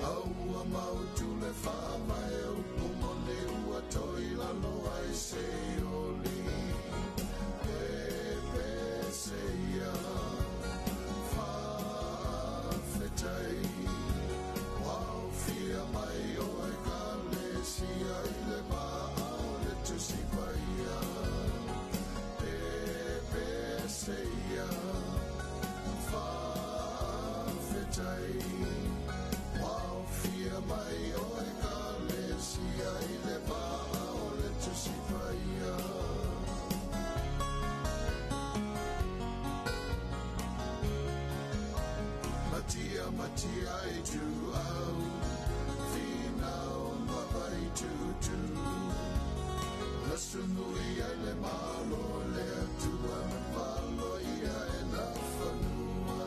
au a mautu le fama e o pumone ua toi la loa e se oli e pe se ia fa fetai wau fia mai o e kale sia i le maa o le tusi paia Seia fa fetai wau fia mai o e kale sia i le maa o le tusi paia Matia e tu au fina o mapai tu Nasunui e le malo le atua me malo ia e la whanua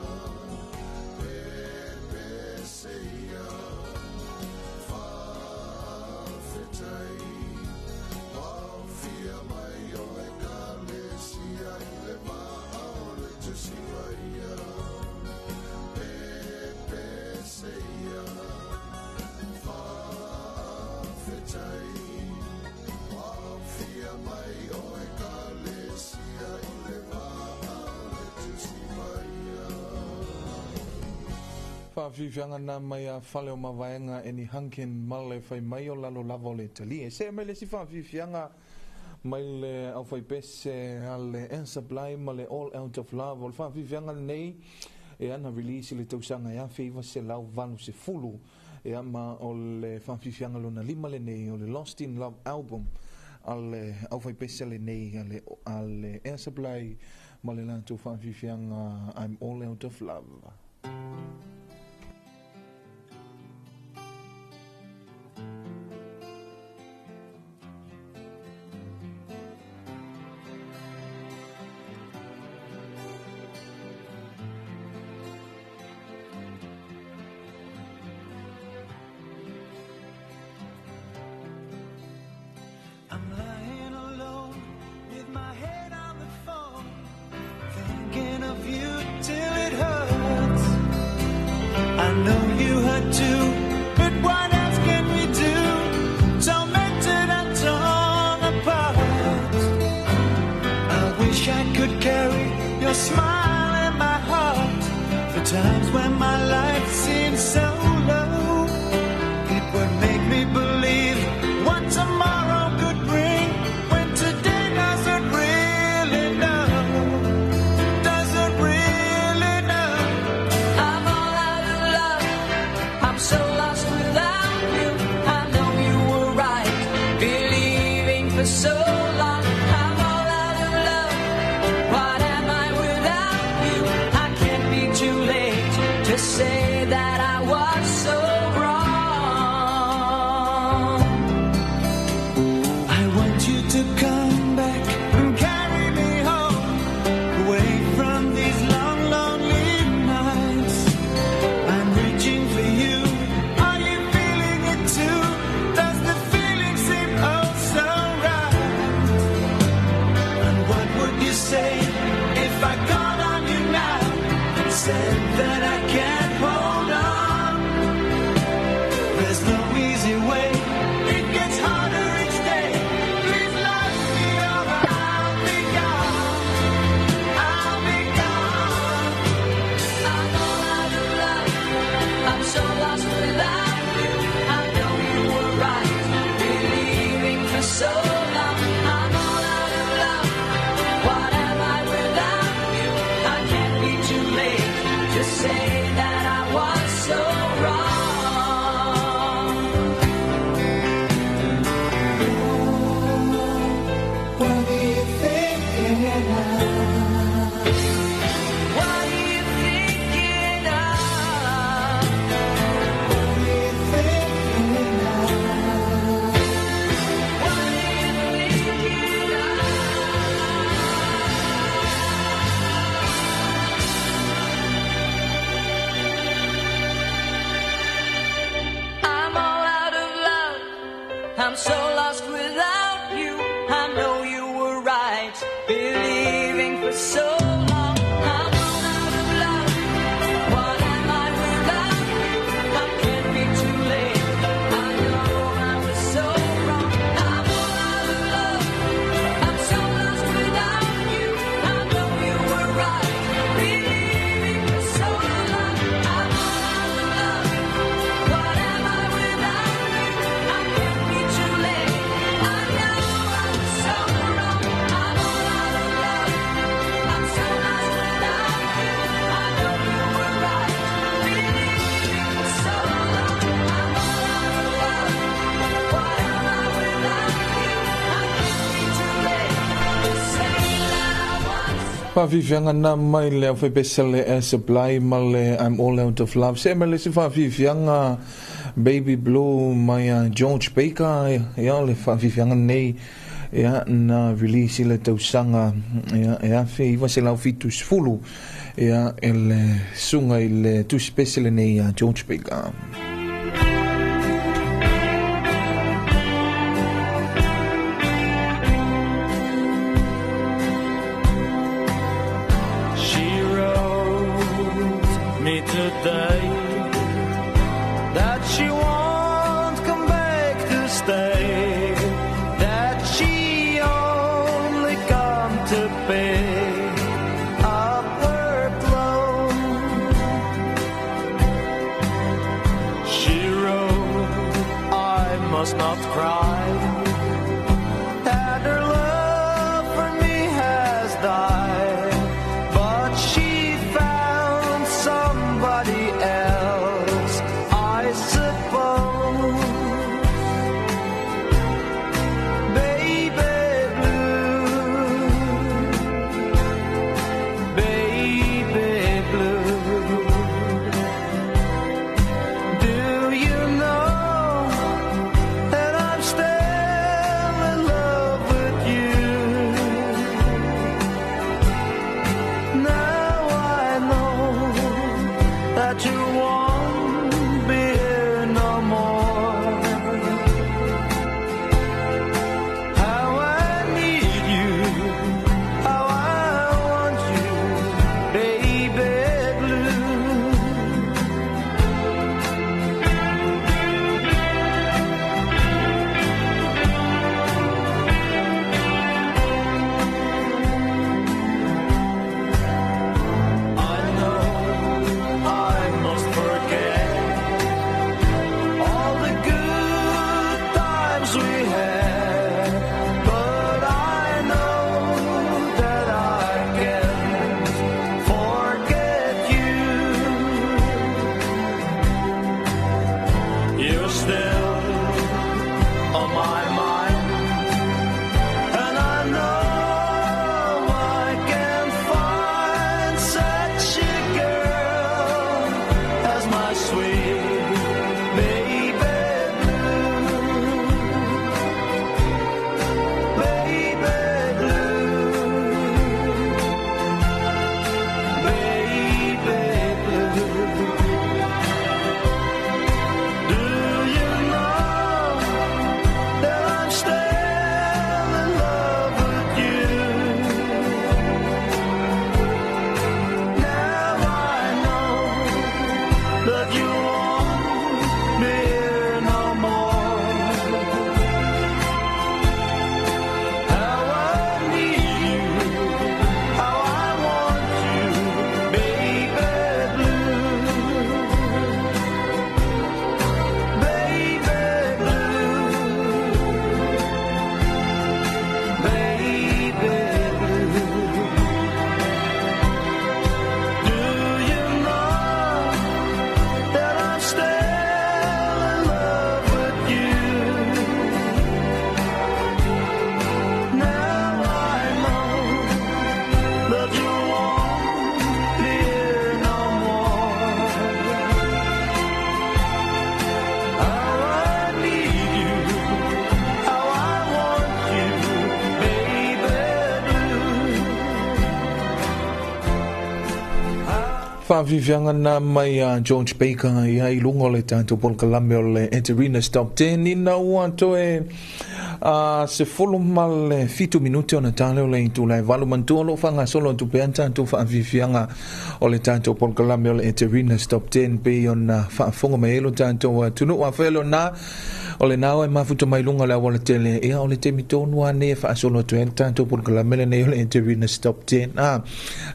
Pepe seia whawhetai Wau fia mai o e kale sia i le maa o le tusi waia Pepe seia whawhetai Fia mai o e kale sia i le maa le tusi maia Whawhiwhianga nā mai a whale o mawaenga eni hanken male whai mai o lalo lavo le tali e. Se me le si whawhiwhianga mai le au whai pese a le Air Supply ma le All Out of Love o le whawhiwhianga nei e ana release le tausanga e a whiwa se lau vanu se fulu e ama o le whawhiwhianga lona lima le nei o le Lost in Love album ale au fai pesele nei ale Air Supply ma le lanto whawhiwhianga I'm All Out of Love. I'm lying alone with my head on the phone, thinking of you till it hurts. I know you hurt too, but what else can we do? Tormented and torn apart. I wish I could carry your smile in my heart. For times when my life seems so low, it would make me believe what tomorrow could bring, when today doesn't really know, doesn't really know. I'm all out of love, I'm so lost without you. I know you were right, believing for so long. I'm all out of love, what am I without you? I can't be too late to say that I was so wrong. To come back and carry me home, away from these long, lonely nights. I'm reaching for you. Are you feeling it Whawhiwhianga na mai leo whaipesale Air Supply ma le I'm All Out of Love. Se me le se whawhiwhianga Baby Blue mai George Baker. Ia le whawhiwhianga nei ia na release le tausanga ia whi iwa se lau fitus fulu ia ele sunga i le tu special nei George Baker. Today that she won't come back to stay, that she only come to pay up her clothes. She wrote, I must not cry, that her love for me has died, but she found somebody else, I suppose. Baby blue, baby blue. Do you know that I'm still in love with you? Now I know that you won't be here no more. How I need you, how I want you, baby blue. I know I must forget all the good times we had, but I know that I can't forget you. You're still on my mind, and I know I can't find such a girl as my sweet baby blue, baby blue, baby blue. Do you know that I'm still in love with you? Now I know that you won't be here no more. How I need you, how I want you, baby blue, baby blue, baby blue. Do you know that I'm still in love with you? Now I know that you won't be here no more. How I need you, how I want you, baby blue. Whawhiwhianga na mai George Baker ia i lungo le tātou Polkalame o le Enterinas Top 10 ni na ua toe se folo ma le fitu minute o na tale o le itu lai walu mantua lo whanga solo tu pe anta tu whawhiwhianga o le tātou Polkalame o le Enterinas Top 10 pe o na whaafonga mai elo tātou tunu wa whelo na o le nao e mafuta mai lunga le awala tele ia o le te mitonu ane e whaasolo tu e tātou Polkalame le nei o le Enterinas Top 10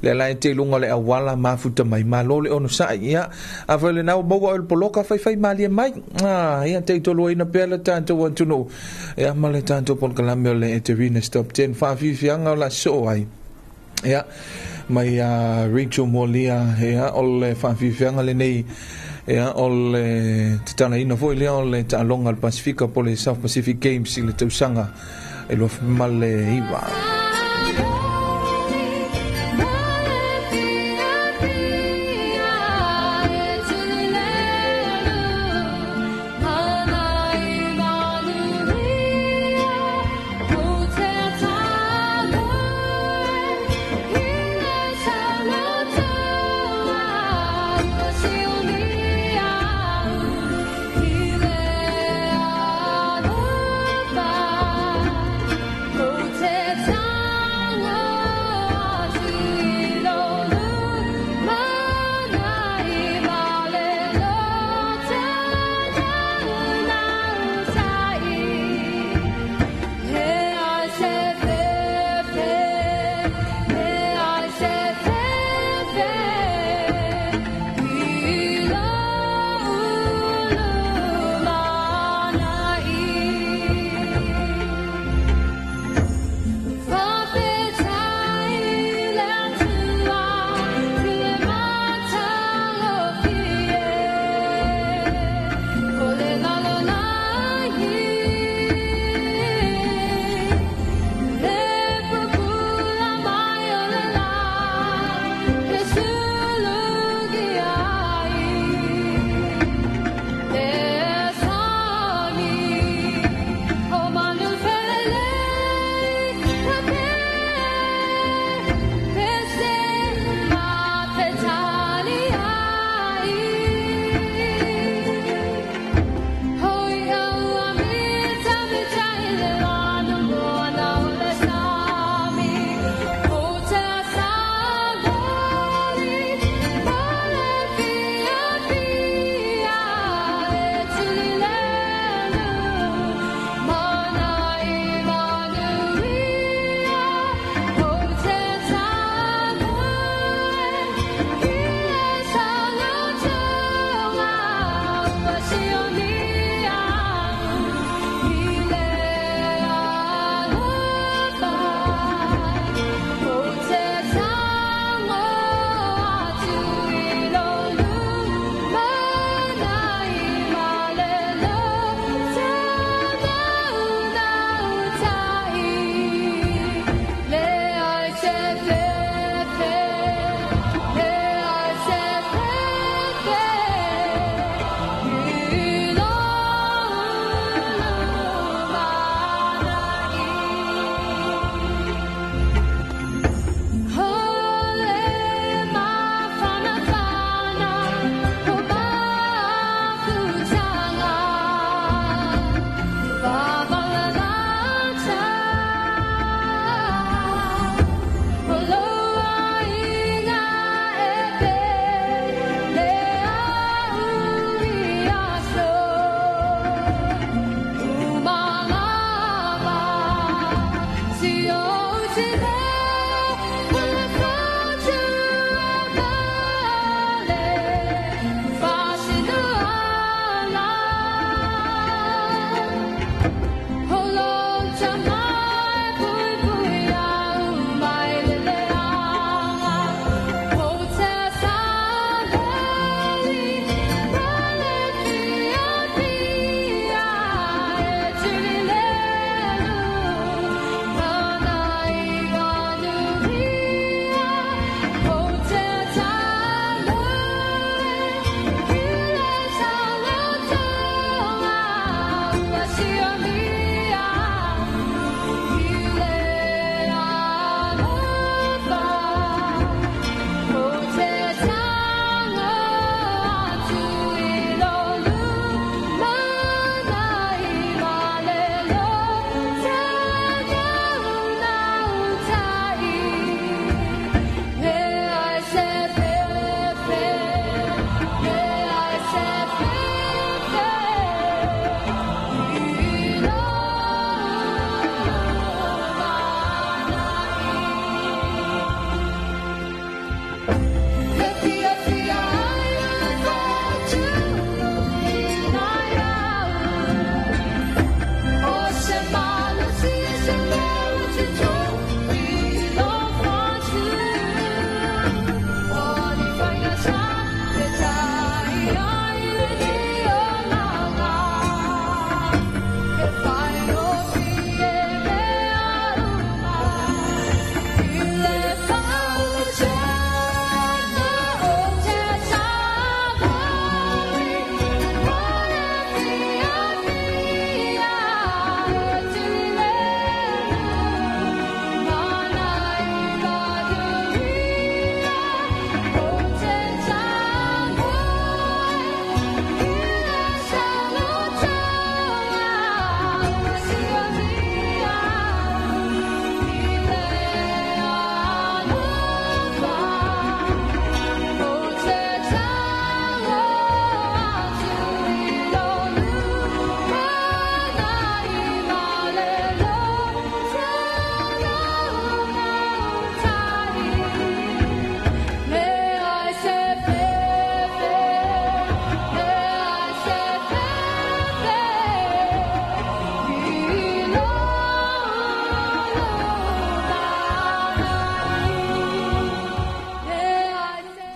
le lai te lunga le awala mafuta mai malo le ono sa ia a whele nao maua o le poloka whai malia mai ia te tolo ina pēla tātou tunu ia ma le tātou Polkalame o le Enterinas Top 10 whawhiwhianga o la so ai ia mai Rachel Molia ia o le whawhiwhianga le nei ia o le titana ina foi lea o le ta'alonga al Pasifika po le South Pacific Games i le tausanga e lo male iwa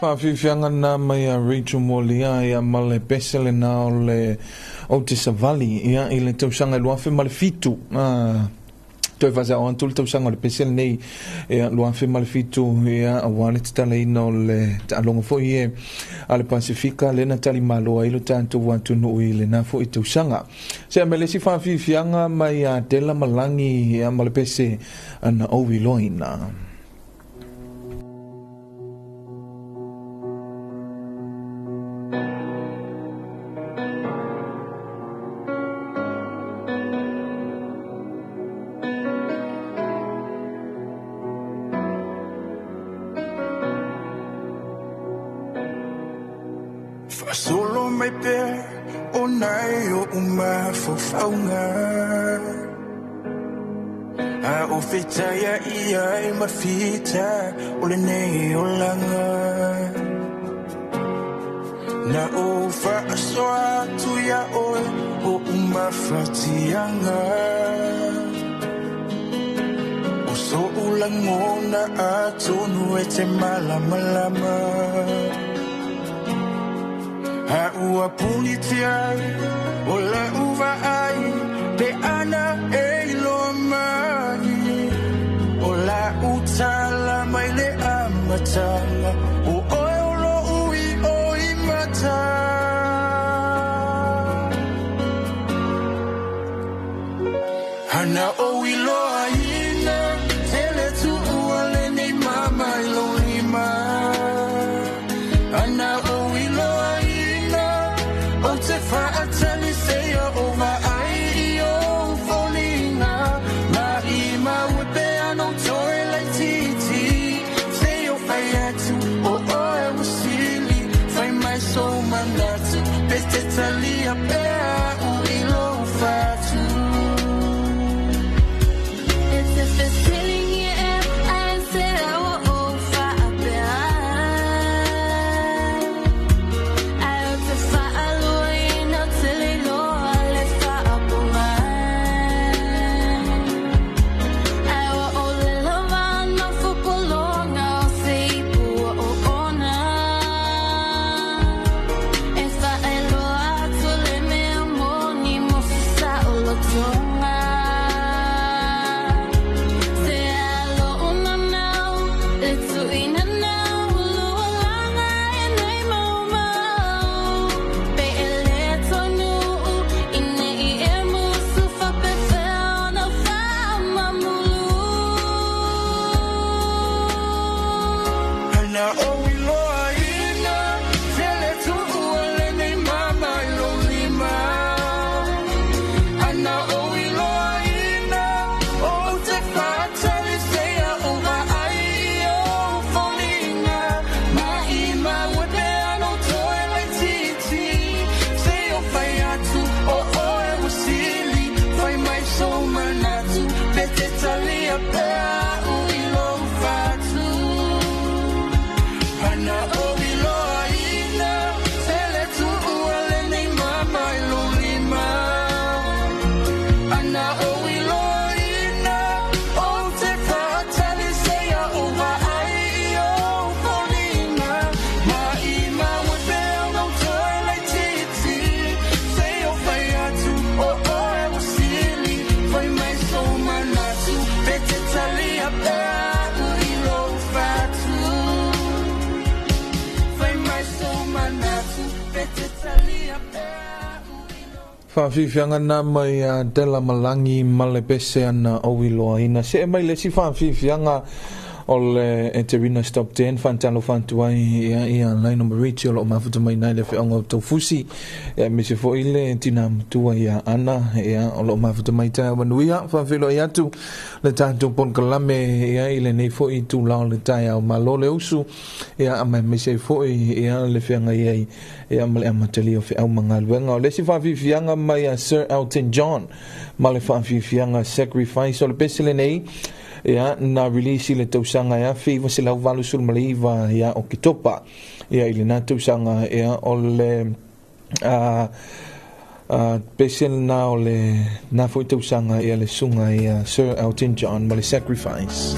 Whawhiwhianga nā mai a Rachel Molia ia male pesele nā o le o te savali ia i le tausanga luafe male fitu toi whaza o antul tausanga le pesele nei ia luafe male fitu ia a wane te tala ina o le ta alonga fo ie a le Pasifika le na tali maloa ilo tanto wantu no i le na fo i tausanga se me le si whawhiwhianga mai a tela malangi ia male pese ana owi loina. Solo mai pe o nai o uma fofaunga a o fita ya ia e ma fita o le nei o langa na o fa soa tu ya o uma fatianga o so ulangona a tonu e te malama ha ua punitia o la uva ai pe ana e lo mai o la utala mai le amatanga o lo ui o imata hana o ilo aina tele tu uale nei mama ilo lima ana o ilo te whaatani seia o ma Whawhiwhianga nā mai a Dela Malangi male pese ana Owiloa ina. Se mai le si whawhiwhianga o le Eterina Stop 10 whantalo whantuai ia lai no Marichi o lo mafuta mai nai le whionga o taufusi ia me se fo ile tina mutua ia ana ia o lo mafuta mai tai o manuia whawhilo i atu le tātou pon kalame ia ile nei fo i tū lao le tai au malo le usu ia ama me se fo i ia le whianga iai ia male amatali o whiau mga luenga o le si whawhiwhianga mai a Sir Elton John ma le whawhiwhianga Sacrifice o le pesile nei ia na release le tausanga ia fiwa se lau valu sul maliva ia o kitopa ia ili na tausanga ia o le pesel na o le na foi tausanga ia le sunga ia Sir Elton John ma le Sacrifice.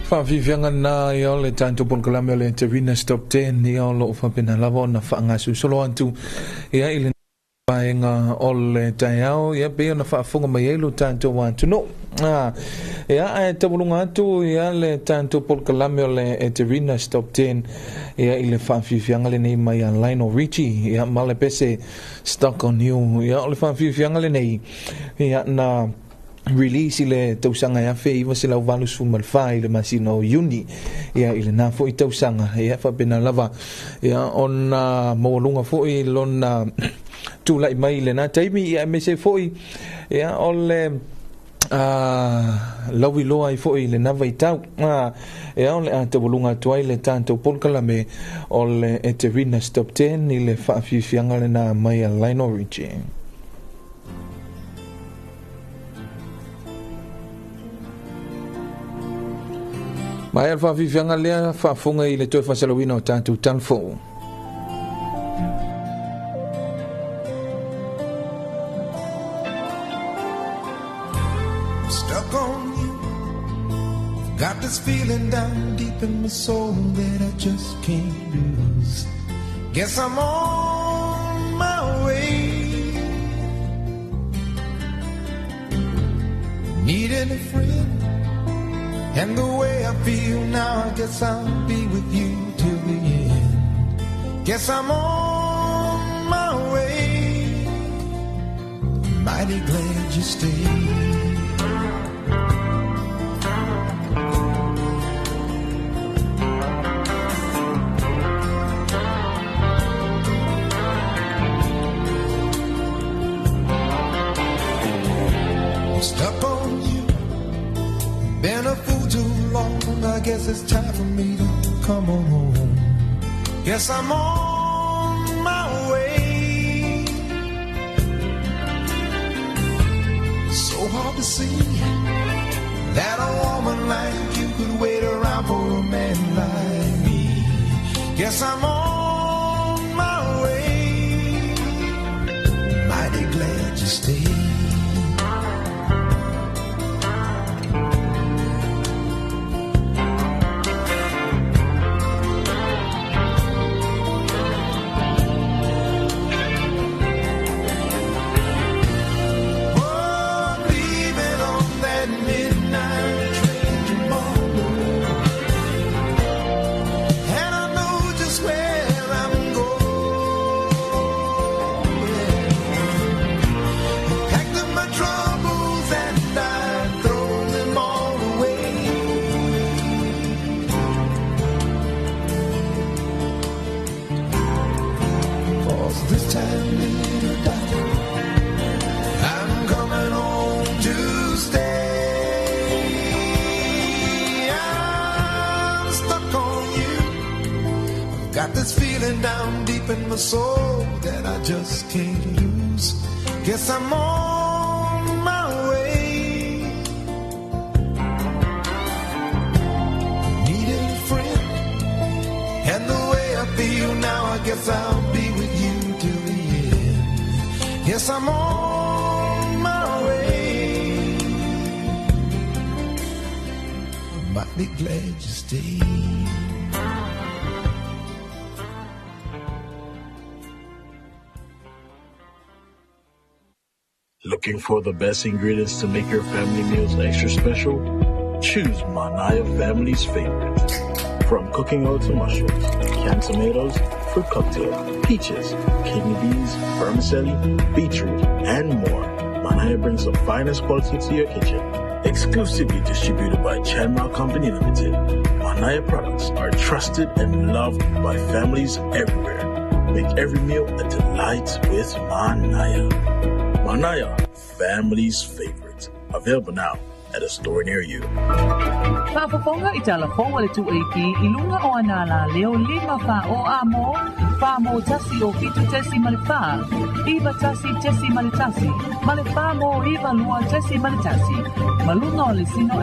Whawhiwhianga nā i o le tātou pon kalame o le Eterina Stop 10 i o lo whapena lava na whaangasu solo antu ia ili paenga o le taiao ia pe ona whaafunga mai elu tātou wātu no ia e tabulunga atu ia le tātou pon kalame o le Eterina Stop 10 ia ili whawhiwhianga le nei mai a Lionel Richie ia ma le pese Stuck on You ia o le whawhiwhianga le nei ia na release le tausanga ia fe iwa se lau valus fumalfai le masino Yuni ia ile na fo i tausanga ia fa pena lava ia ona mawalunga fo i lona tula i mai le na taimi ia me se fo i ia o le lawi loa i fo i le nava i tau e au le ata volunga tuai le tanto polkalame o le Eterina Stop 10 i le whaafifianga le na mai a Lionel Richie. Mai alfa vivianga lea whaafunga I le toi whasalawina o tātou talfo. Stuck on you. Got this feeling down deep in my soul that I just can't lose. Guess I'm on my way. Needing a friend. And the way I feel now, I guess I'll be with you till the end. Guess I'm on my way. Mighty glad you stayed. Stuck on you. Been a fool too long. I guess it's time for me to come on home. Guess I'm on my way. So hard to see that a woman like you could wait around for a man like me. Guess I'm on my way. Mighty glad you stayed. Down deep in my soul that I just can't lose. Guess I'm on my way. Needed a friend, and the way I feel now, I guess I'll be with you till the end. Yes, I'm on my way. I might be glad you stayed. Looking for the best ingredients to make your family meals extra special? Choose Manaya Family's Favorite. From cooking oil to mushrooms, canned tomatoes, fruit cocktail, peaches, kidney beans, vermicelli, beetroot, and more, Manaya brings the finest quality to your kitchen. Exclusively distributed by Chanmar Company Limited, Manaya products are trusted and loved by families everywhere. Make every meal a delight with Manaya. Manaya, family's favorite. Available now at a store near you. Whaafafonga I talafonga le tuaiti I lunga o anala leo 5 wha o amo wha mo tasi o fitu tesi malifaa iwa tasi tesi malitasi malifaa mo iwa lua tesi malitasi malunga o le sino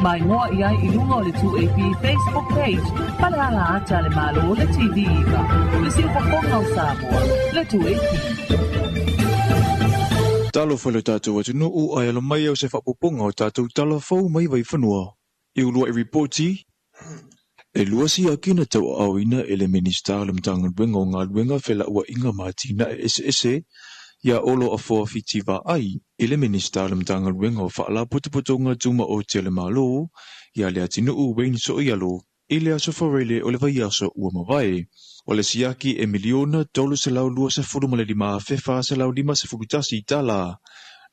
mai ngoa iai I lunga o le tuaiti Facebook page palahala ata le malo le TV iwa le si whafonga o Samoa le tuaiti. Talo whale tātou atu no o ai alo mai au se whapoponga o tātou tala whau mai vai whanua. I ulua I reporti, e lua si a kina tau au ina ele minister lam tangan wenga o ngā luenga whela ua inga mātina e ese ia olo a whoa fiti wa ai, ele minister lam tangan wenga o whaala putuputonga tuma o te le malo, ia lea tinu u Wayne so ialo, ele a sofarele o le vai aso ua mawai. O le siaki e miliona tolu se lau lua se furu ma le lima fefa se lau lima se furutasi tala.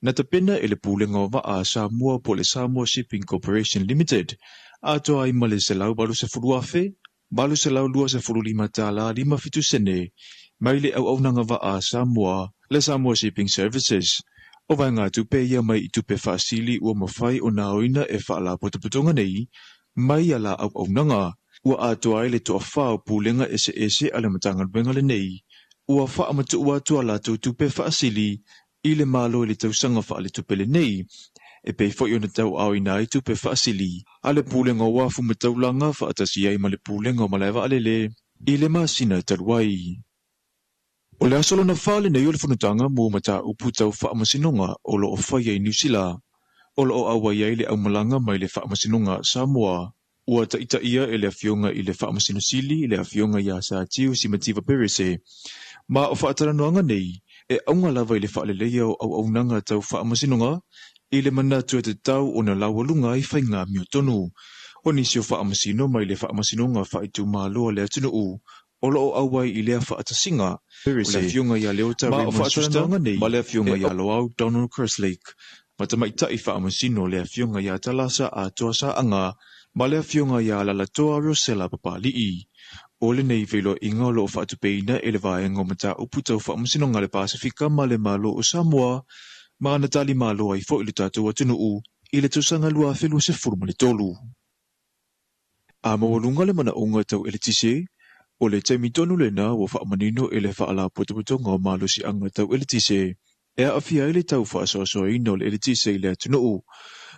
Na ta pena e le pulenga o waa Samoa po le Samoa Shipping Corporation Limited. Ato ai ma le se lau balu se furu afe, balu se lau lua se furu lima tala lima fitu sene. Mai le au nanga waa Samoa, le Samoa Shipping Services. O vai ngā tupe ia mai I tupe whaasili ua mawhai o nā oina e whaala potaputonga nei, mai ala au nanga. Ua atoa le toa whao pūlenga ese ale matangan wenga le nei. Ua wha amatu ua tua la tau tupe whaasili I le malo le tausanga wha le tupe le nei. e pe fo yona tau au ina i tu pe fasili ale pulenga wa fu mataulanga fa atasi ai male pulenga maleva alele i le masina talwai o le asolo na fale na yole funutanga mo mata upu tau fa masinonga o lo ofaya i New Zealand o lo awa ia le au malanga mai le fa masinonga Samoa ua ta ita ia ele afionga i le fa masinosili le afionga ia sa tiu si mativa perese ma o fa ataranoanga nei e aunga lava i le fa leleia o au nanga tau fa masinonga i le manatu e te tau o na lawalunga i whainga mio tonu o nisi o fa masino mai le fa masinonga fa i tu māloa le atunu u o lo awai i lea fa atasinga perese le afionga ia leota Raymond Sustanga nei ma le afionga ia lo au Donald Kerslake ma ta mai tai fa masino le afionga ia talasa a toa sa anga ma le afionga ia la toa Rosella papalii o le nei velo inga lo fa tupeina ele vaenga mata uputa fa masinonga le Pasifika ma le malo o Samoa ma na tali malo ai fo i le tatu atunu u i le tusanga lua felu se furma le tolu a mawalunga le mana unga tau ele tise o le taimitonu le na wa fa manino ele fa ala putuputonga malo si anga tau ele tise e afia ele tau fa so ino le ele tise le atunu u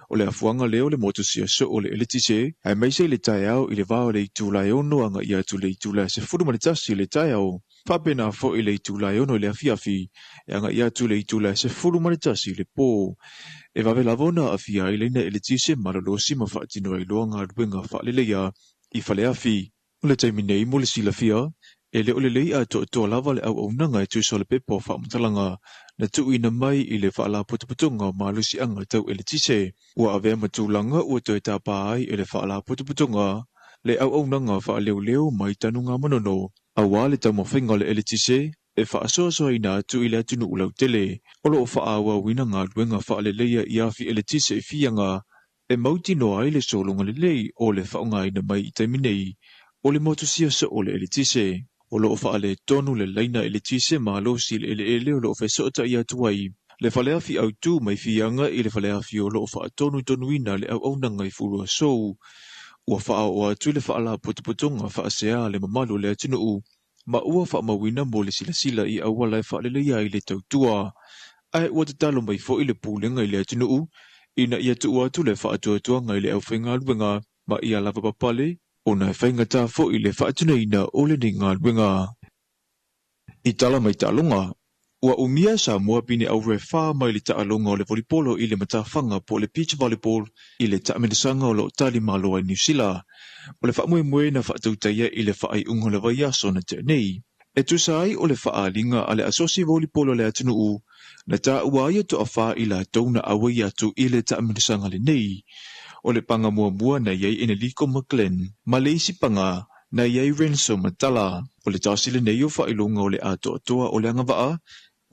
o le afuanga leo le motosia so o le elitise ai mai se le taiao i le vao le itulai ono anga ia tu le itulai se furu manitasi le taiao whapena fo i le itulai ono le afiafi e anga ia tu le itulai se furu manitasi le po e vave lavona afia i leina elitise malolosi ma whaatino ai loanga ruenga whaalelea i whale afi o le taiminei mo le silafia e le o le lei a to lava le au nanga e tu so le pepo whaamatalanga na tuina mai i le whaala putuputunga malusi anga tau elitise ua avea matulanga ua toi tapa ai i le whaala putuputunga le au nanga wha leo mai tanunga manono awa le tau mawhinga le elitise e wha asoasoa ina tu i le atunu ulau tele o lo o wha awa wina ngā luenga wha aleleia i afi elitise i fianga e mauti no ai le solunga le lei o le whaunga ina mai i taiminei o le motosia sa o le elitise o lo fa ale tonu le laina elitise ma lo si le ele o lo fa sota ia tuai le fa le afi au tu mai fianga i le fa le afi o lo fa tonu ina le au nanga i fulu so ua fa o tu le fa ala putuputunga fa sea le mamalu le atunu u ma ua fa mawina mo le sila i au wala fa le ia i le tautua ai ua te talo mai fo i le pulenga i le atunu u ina ia tu le fa atua ngai le au whainga luenga ma ia lava papale ona e whainga tā fo i le whaatuna ina o le ni ngā ruenga. I tala mai tālonga, ua umia sa mua pine au re wha mai le tālonga o le volipolo i le matawhanga po le beach volleyball i le tāmenasanga o lo tali malo ai New Zealand. O le whaamue na whaatautaia i le whaai unga le vai aso na te nei. E tu sai o le whaalinga a le asosi volipolo le atunu u, na tā ua ia to a wha i la tauna awa i atu i le tāmenasanga le nei. O le panga mua na iei ina liko McLean, ma le isi panga na iei Renzo Matala. O le tāsile nei o whailunga o le ato atoa o le angawaa,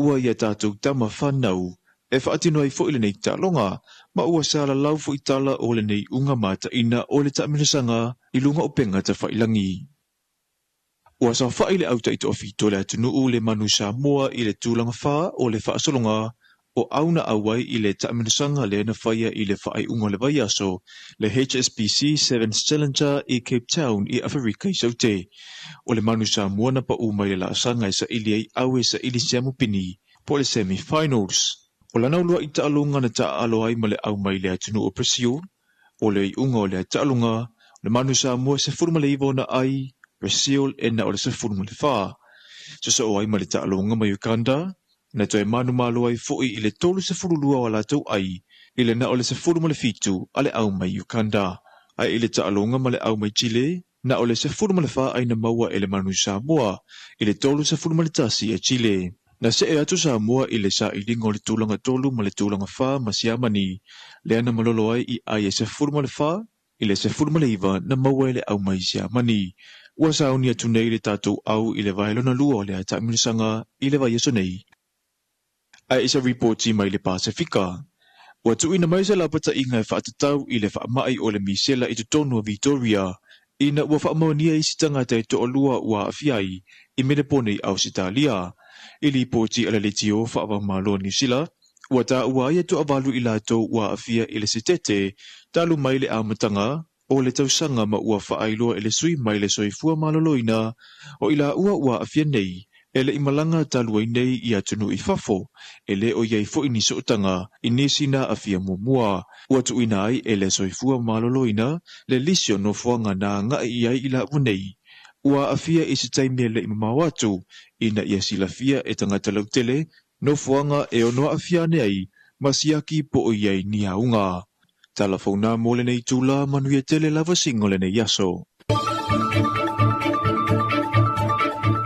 ua ia tātou tama whanau. E whaatino ai fo ile nei tālonga, ma ua sāla lau fo i tala o le nei unga mata ina o le tāminasanga i lunga o penga ta whailangi. Ua sa whaile au ta ito o fito le atunu u le manu Samoa i le tūlanga wha o le whaasolonga, o auna awai i le tāminasanga le na whaia i le whaai unga le vai aso, le HSBC 7th Challenger i Cape Town i Afrika i saute. O le manu Samoa na pa umai le laasanga i sa ili ai awe sa ili siamu pini, po le semi-finals. O lana ulua i taalunga na taalo ai ma le au mai le atunu o Brazil, o le i unga o le taalunga, le manu Samoa se furma le iwo na ai, Brazil e na o le se furma le wha. So o ai ma le taalunga ma Uganda, na toi manu malo ai foi i le tolu se furulua o la tau ai, i le na o le se furu ma le fitu a le au mai Uganda. Ai i le taalonga ma le au mai Chile, na o le se furu ma le wha ai na maua e le manu Samoa, i le tolu se furu ma le tasi e Chile. Na se e atu Samoa i le sa i linga o le tūlanga tolu ma le tūlanga wha ma siamani, le ana malolo ai i ai e se furu ma le wha, i le se furu ma le iwa na maua e le au mai siamani. Ua sauni atu nei le tātou au i le vailona lua o le ata minisanga i le vai aso nei. Ai isa reporti mai le Pasifika. Ua tuina mai se lapata inga e whaatatau i le whaamai o le misela i tutonu a Victoria, ina ua whaamaunia i sitanga te to olua ua afiai i menepone au Sitalia. I li poti ala le tio whaamalo New Zealand, ua ta ua ia to avalu i lato ua afia i le setete, talu mai le amatanga, o le tausanga ma ua whaailoa i le sui mai le soifua maloloina, o ila ua afia nei, Ele imalanga talua nei ia tunu I fafo, ele o iai fo ini sootanga, inisina a fia mua, ua tu ina ai ele soifua malolo ina, le lisio no fuanga na nga iai ila unei. Ua a fia isi taimi ele imamawatu, ina ia sila fia e tangata lautele, no fuanga e ono a fia nei, masiaki po o iai ni haunga. Talafona mole nei tula manuia tele lava singole nei yaso.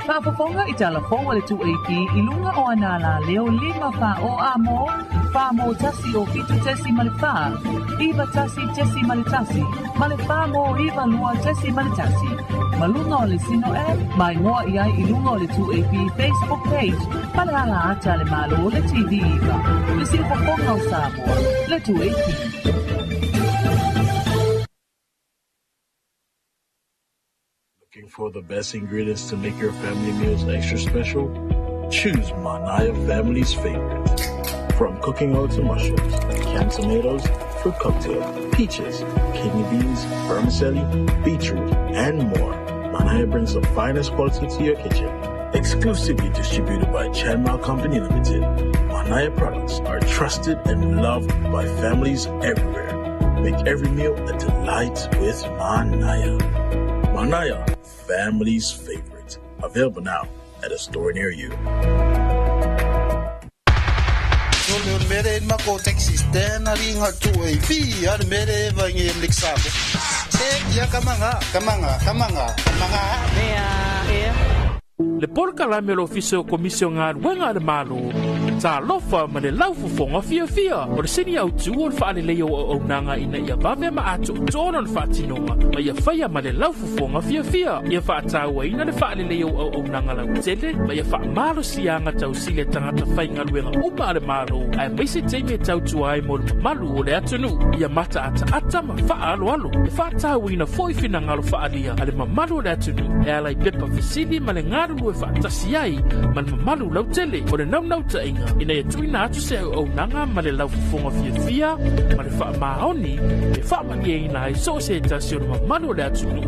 Whaafafonga I talafonga le 2AP I lunga o anala leo 5 wha o amo, wha mo tasi o fitu tesi male wha, iwa tasi tesi male tasi, male wha mo iwa lua tesi male tasi. Malunga o le sino mai moa iai I lunga o le 2AP Facebook page, male ala ata le malo o le TV iwa, le silfafonga o Samoa, le 2AP. Looking for the best ingredients to make your family meals extra special? Choose Manaya Family's Favorite. From cooking oil to mushrooms, canned tomatoes, fruit cocktail, peaches, kidney beans, vermicelli, beetroot, and more, Manaya brings the finest quality to your kitchen. Exclusively distributed by Chanmal Company Limited, Manaya products are trusted and loved by families everywhere. Make every meal a delight with Manaya. Manaya, family's favorite. Available now at a store near you. Le polkalame lo fiso komisio ngā ruenga le malo, ta lofa ma le laufu fonga fia fia, o le sini au tu o le whaale leo o nanga ina ia vave ma ato tono le whaatinonga, ma ia whaia ma le laufu fonga fia fia, ia whaataua ina le whaale leo o nanga lau tele, ma ia wha malo sianga tau sile tangata whainga ruenga uma le malo, ai maise teime tau tuai mo le malu o le atunu, ia mata ata ma wha alo alo, ia whaataua ina foi fina ngalo whaalia, ale ma malu o le atunu, e alai pepa fisili ma le ngaru lue whaatasi ai, ma le mamalu lau tele, o le nau ta inga, ina ia tuina atu se au nanga ma le lau fufonga fia fia, ma le wha maoni, le wha mani e ina ai so se tasi o le mamalu o le atunu,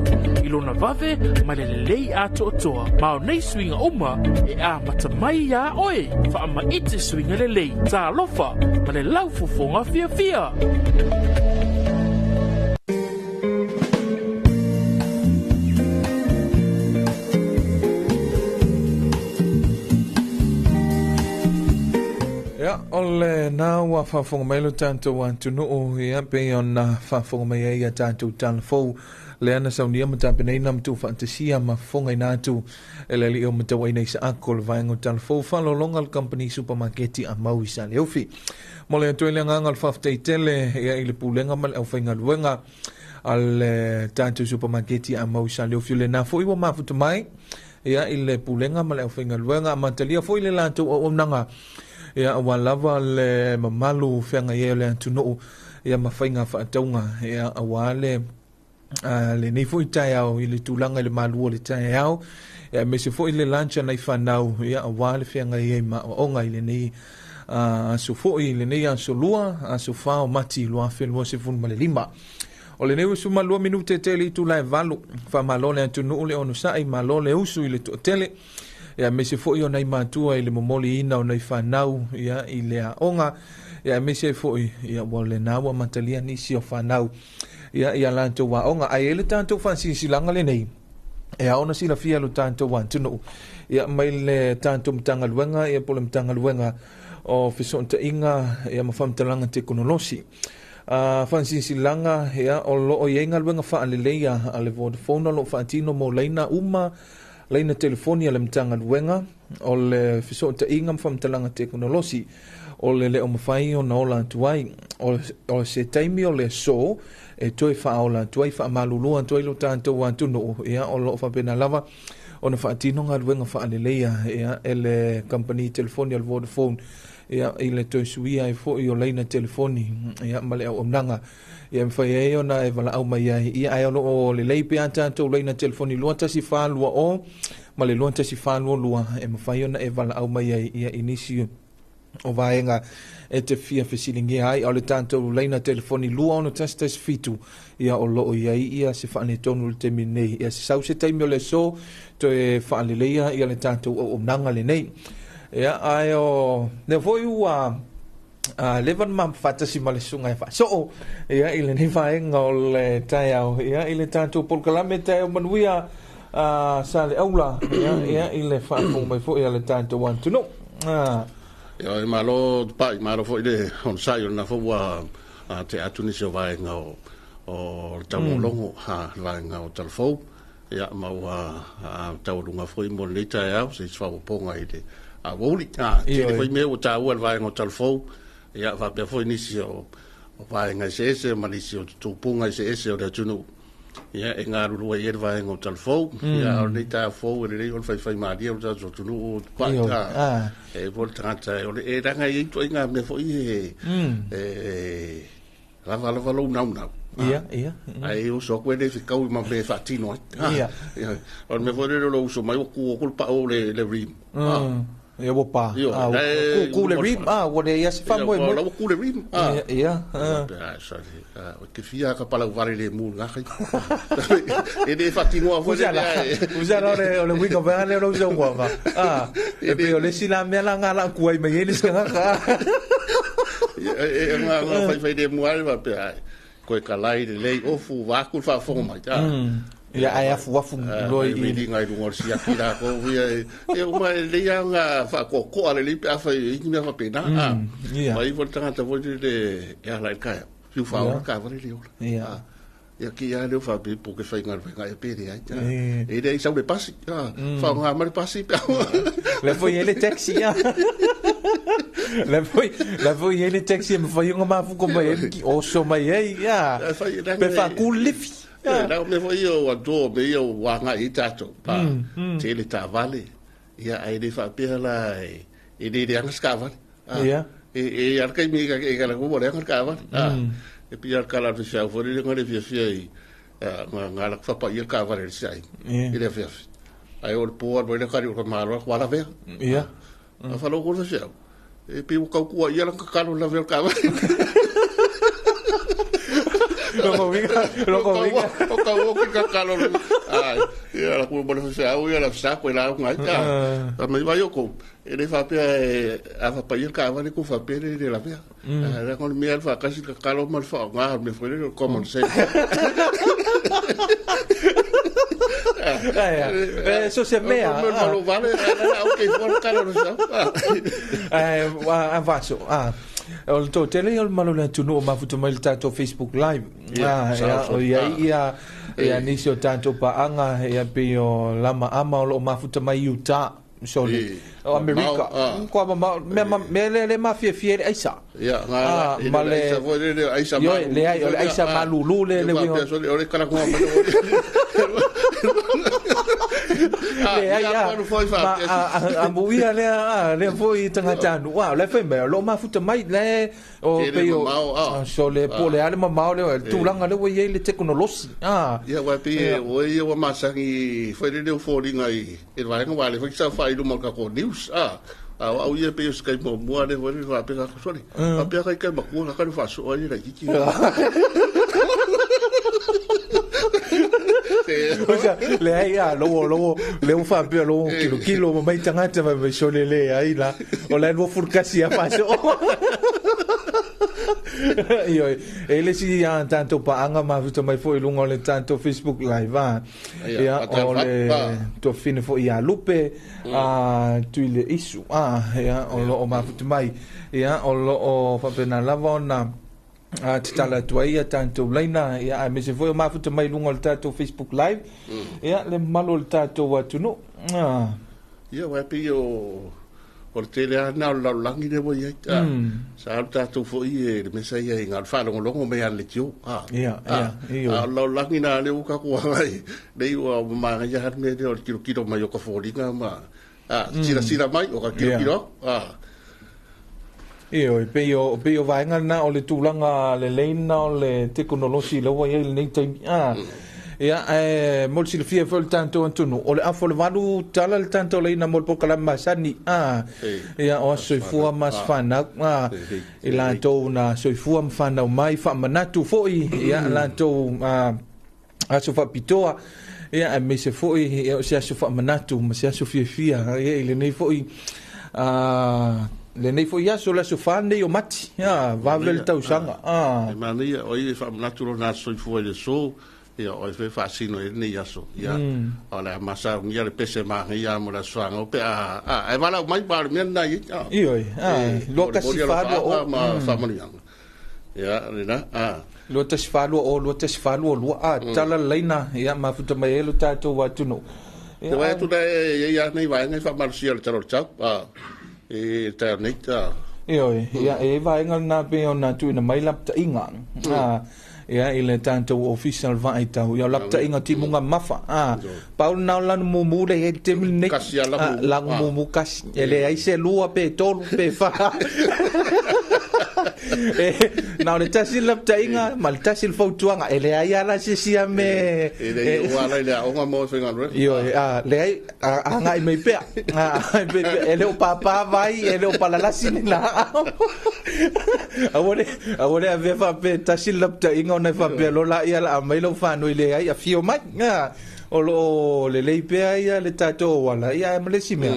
ilona vave, ma le lei ato o toa, ma o nei swinga uma, e a mata mai ia oe, wha ma ite swinga le lei, ta alofa, ma le lau fufonga fia fia. Ya, ole na wa whafonga mai lo tanto wantu no ia pe ona whafonga mai ia tanto tanfo le ana saunia mata penei nam tu fantasia ma fonga ina tu ele li o mata wai nei sa akol vaingo tanfo falo longa company supermarket a maui sa le ofi mo le to le nganga al fafte tele ia ile pulenga mal au fainga luenga al tanto supermarket a maui sa le ofi le na fo iwa mafutu mai ia ile pulenga mal au fainga luenga matalia fo ile la tu o nanga ia awalava le mamalu whenga ia le antuno ia mawhainga whaataunga ia awale le nei fo i tai au i le tūlanga le malua le tai au ia me se fo i le lancha nei whanau ia awale whenga ia ma onga i le nei aso fo i le nei aso lua aso whao mati lua whenua se funu ma le lima o le nei usu malua minute tele i tūlai valu wha malo le antuno le ono sai malo le usu i le tele ia me se foi ona i matua i le momoli ina ona i whanau ia i le aonga ia me se foi ia wale nawa matalia nisi o whanau ia lanto wa onga ai ele tanto fansi silanga le nei ia ona sila fia lo tanto wantuno ia mai le tanto mtanga luenga ia pole mtanga luenga o fisonta inga ia mafamtalanga teknolosi fansi silanga ia o lo o yenga luenga fa aleleia ale Vodafone lo fatino mo leina uma leina telefonia le mtanga luenga o le fisota inga mfamtalanga teknolosi o le o mawhai o na ola tuai o se taimi o le so e toi wha ola tuai wha malulua tuai lo tanto wantuno ia o lo whapena lava o na whaatino ngā luenga wha aleleia ia e le company telefonia le Vodafone ia i le toi suia e fo i o leina telefoni ia male au omnanga ia mwhai e o na e wala au mai ai ia ai o le leipe antanto leina telefoni lua tasi whalua o ma le lua tasi whalua lua e mwhai o na e wala au mai ai ia inisio o vaenga e te fia fesilingi ai o le tātou leina telefoni lua ono tastas fitu ia o loo iai ia se whaane tonu le te minei ia se sau se taimi o le so to e whaane leia ia le tātou o nanga le nei ia ai o ne voi ua levan mam fatasi ma le sunga e wha so ia i le nei vaenga o le tai au ia i le tātou polkalame tai au manuia sa le aula ia i le whaafo mai fo ia le tātou wantuno ia e malo pai malo fo ile on sai na fo wa te atuni se vai nga o tamo longo ha vai nga o telefo ia ma wa tau lunga fo i mo lita ia se fa o ponga ide a woli ta te fo me o tau vai nga o telefo ia va pe fo ni si o vai nga se ma ni si o tu ponga se o le tunu ia e ngā ruru e vai ngā telefou ia o nei tā fou e rei o fai maria o tā so tunu o pata e vol tangata o le e ranga i to inga me fo i lava lo nau ia ai o so kwene fi kau ma be fatino ia o me fo le lo so mai o ku pa o le rim ia wo pa ku le rim wo le ia se fa mo lo ku le rim ia o ke fia ka pala vale le mu nga kai e de fatino a usala le wika va le lo so wa e pe o le sila me la ngala ku ai me ele se nga e nga fai de mu ai va pe ai ko ka lai le o fu va ku fa fo mai ta ia ai afu loi i ngai ngor si akira ko ia e uma le nga fa ko ale li pa fa i me fa pena mai volta ta volta de ia la ka fiu fa ka va le ia ia ki ia le fa pe porque fa ngar fa e pe ai e dei sa le pasi fa nga ma pasi le foi ele taxi la foi ele taxi me foi nga ma fu ko mai o so mai ia pe fa ku lifi la me foi o do me o wanga i tato pa te le tavale ia ai de fa pe la e de ang skava ia e ar kai mi e ka la ko le ang skava e pi ar kala fia fo le ngale fia i nga la fa pa i ka va le sai e le fia ai o po ar le kari o maro wala ve ia fa lo ko fia e pi o ka ku ia la ka la ve ka va lo comiga o ka o ka kalo ai ia la ku mo se au ia la sa ko la ngai ta me vai o ko e le fa pe a fa pa ir ka va le ku fa pe le la pe la con mi alfa casi ka kalo mal fa nga me foi le common sense eso se mea no vale okay por kalo no sa avanzo o to tele o malo le tunu o mafuta mai tato Facebook live o ia nisi o tanto pa anga ia pe o lama ama o mafuta mai Utah soli o America ko me le mafia fiere aisa ia ma le aisa yo le aisa malulu le o le kala ko a muia le foi tangata no le foi me lo mafuta mai le o pe o so le pole ale ma le tulanga le we le teknolosi ia wa pe o ia wa masangi foi le foringa i e vai ngo vale foi sa fai do marca ko news au ia pe skai mo mo le foi va pe ka soli a pe ka ka ma ko ka fa so ai la kiki le ai le un fa pe lo kilo mai tangata me so le ai la o la no furcasi a paso io ele si tanto pa anga ma futo mai foi lungo le tanto Facebook live ia o le to fine fo ia lupe tu le isu ia o lo ma futo mai ia o lo o fa pena lavona tala tuaia tanto leina ia me se foi ma futo mai lungo le tanto Facebook live ia le malo le tanto watuno ia wa pe o te le ana la langi de voi sa ta tu fo i me sa ia ngal fa longo me ale tio ia la langi na le ka ko ai dei o ma ya hat me de kilo mai o ka fo ringa ma sira mai o ka kilo io pe io vai ngal na o le tulanga le leina o le teknolosi lo ia le nei tai ia mo le silafia foi le tantou antunu o le afo le valu tala le tantou leina mo le pokalame masani ia o soifua ma se fanau i latou na soifua ma fanau mai faamanatu foʻi ia latou aso faapitoa ia me se foʻi ia o se aso faamanatu ma se aso fiafia ia i lenei foʻi lenei foʻi aso le aso fanei o mati ia vavele le tausaga mania o i faamanatu lona soifua i le so ia o fe fasino ni yaso ia ola masa ngia le pese ma ia mo la swanga o pe e vala mai par men na io lo casifalo o ma family ia rena lo tasfalo o lo tasfalo lo tala leina ia ma futa mai lo tato watuno te vai tu dai ia nei vai nei fa marsia le taro chap e ternita io ia e vai ngana pe ona tu na mai lapta inga ia i le tantou official vai tau ia lapta inga timunga mafa paul na lan mumu le te milne la mumu kas ele ai se lua pe tolu pe fa na le tasi lapta inga mal tasi fautuanga ele ai ala se sia me ele wala le onga mo finga io le ai anga i me pe ele o papa vai ele o palala sinina awore aveva pe tasi lapta inga ona fa pelo la ia la mai lo fa no ile ai a fio mai o lo le pe ia le tato wala ia me le sime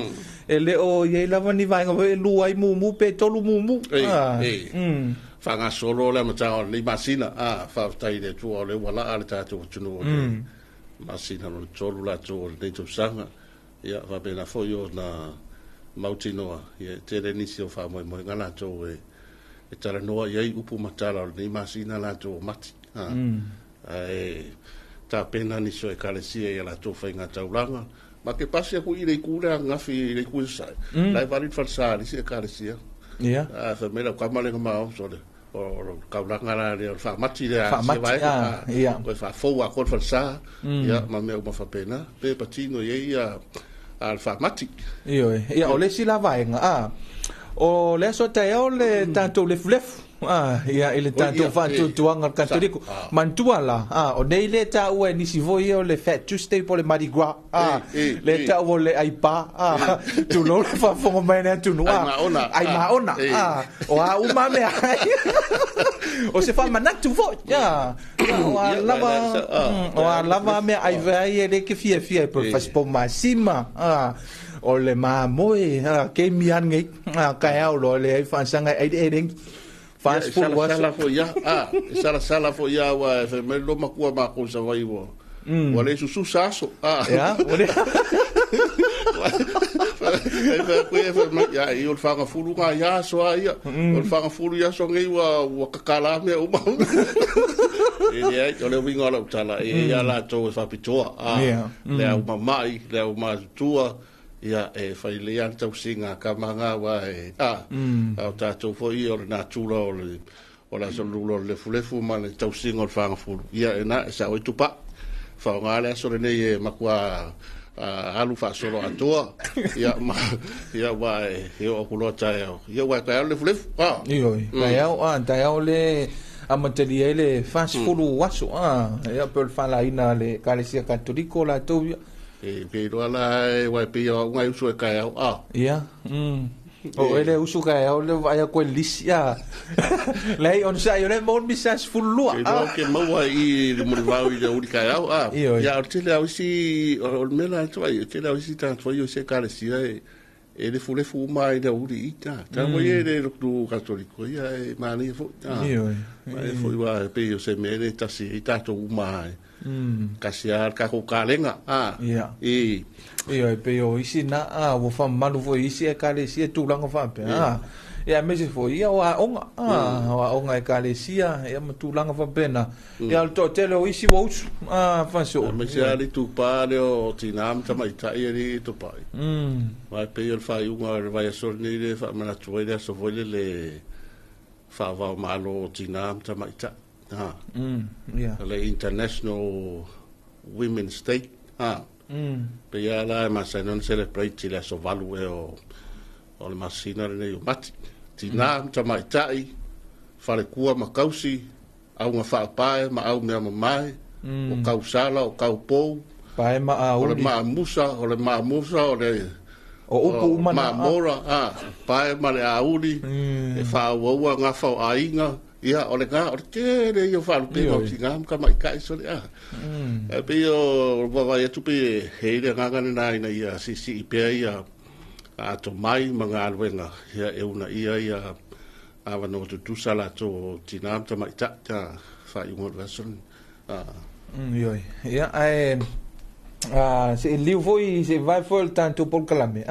ele o ia la vani vai ngo lu ai mumu pe tolu mumu fa nga solo le mata le masina fa tai de tu le wala ale tato tunu masina no tolu la to de to sanga ia va bena fo yo na mautinoa ia te renisio fa mo ngala to e tala noa iai upu matala o nei masina la to mati ta pena ni so e kalesia ia la to fainga taulanga ma ke pasi aku i le kura ngafi le kusa lai vari falsa ni se kalesia ia fa mera kwa male ma o so o kaulanga la le fa mati le ia ko fa fo a ko falsa ia ma me o fa pena pe patino ia al fa mati ia o le sila vaenga o le so te o le tanto le flef ia ele tanto fanto tuanga católico mantua la o nei le ta o ni si voi o le fat Tuesday po le Mardi Gras le ta o le aipa tu lo fa fo mena tu no ai maona o a uma me o se fa manatu vo ya o lava me ai vai ele que fia por faz po masima o le mamoe ke mian ngai ka au lo le fa sanga ai fast food was sala fo ya sala fo ya wa fe me lo makua ma ko sa vai wo wa le su saso ya ole ya io fa nga fulu nga ya so ya o fa nga fulu ya so ngai wa kakala me o ma e ya le winga la tala e ya la to fa pitoa le au mai le au ma tua ia e fai le anta usinga ka manga wa au tatou fo i o na tula o la solulo le fulefu ma le tausinga o fanga fulu ia e na sa o tupa fa nga le so ne e makua alu fa solo atoa ia ma ia wa e o kulota ia wa ka le fulefu io ia le amateli le fast food waso ia per fa la ina le kalesia católico la tovia e pero ala wa pe o ngai usu ka ia o ele usu ka le vai ko lisia lei on sai le mon misas fullu ke mo wa i mo va i de ka ya o tele au si o mela to ai tele au si tanto foi o se ka lisia e le fule fu mai da uri ita ta mo ye le do católico ia e mani fo e foi wa pe o se mere ta si ita to mai kasiar ka ko kalenga ia pe o isi na wo fa malu fo isi e kalesia tu langa fa pe ia me se fo ia wa onga e kalesia ia ma tu langa fa pena ia to tele o isi wo fa so me se ali tu pa le o tinam ta mai ta iri to pa vai pe il fa unga vai sorni le fa mana tu ile so vole le fa va malo tinam ta mai ta le International Women's Day pe ia la ma se non celebrate le so valu e o le masina le o mati tina ta mai tai fale kua ma kausi au nga fa pae ma au me mai o kau sala o kau pou pae maa o le uli maa musa o le o upu umana mora pae ma le auli e whaua ngā whau ainga ia o le ngā o le kere i o whalu pe o si ngā ka mai kai so le e pe o wawai atu pe heire ngangane nā ina ia si i pia ia a to mai ma ngā alwenga ia e una ia awa no tu sala to tinam ta mai ta whai ungo rason ioi ia se liu foi se vai foi tanto por calame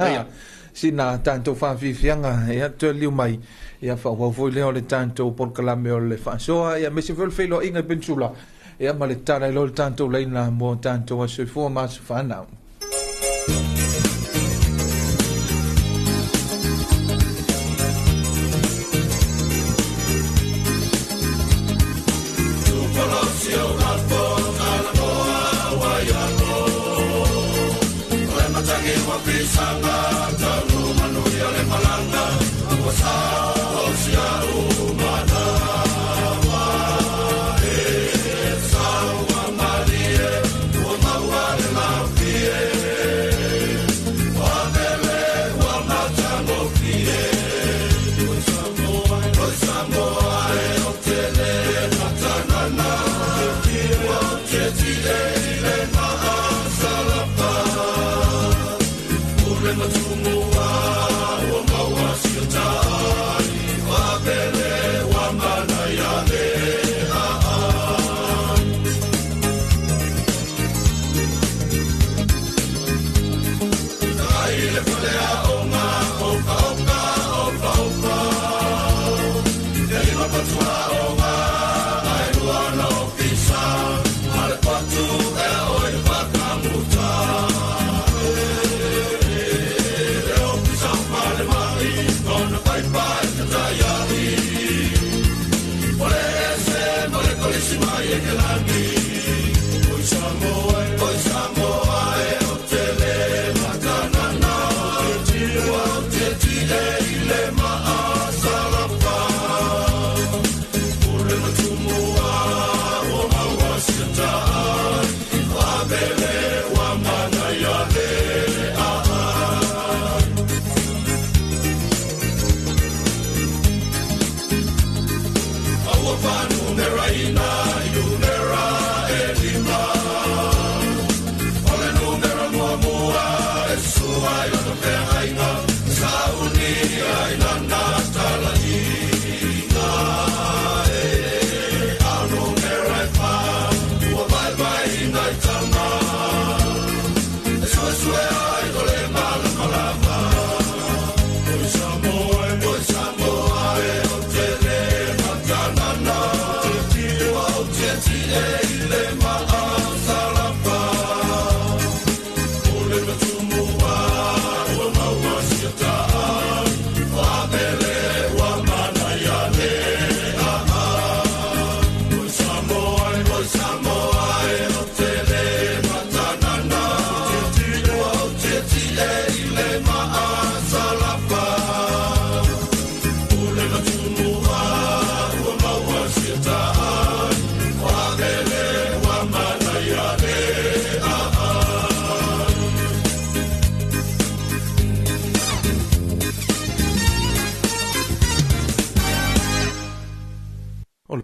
si na tanto fa fianga ia to liu mai ia fa foi le tanto por calame o le fa so ia me se vol felo inga pensula ia ma le tana lo tanto leina mo tanto se fo ma fa na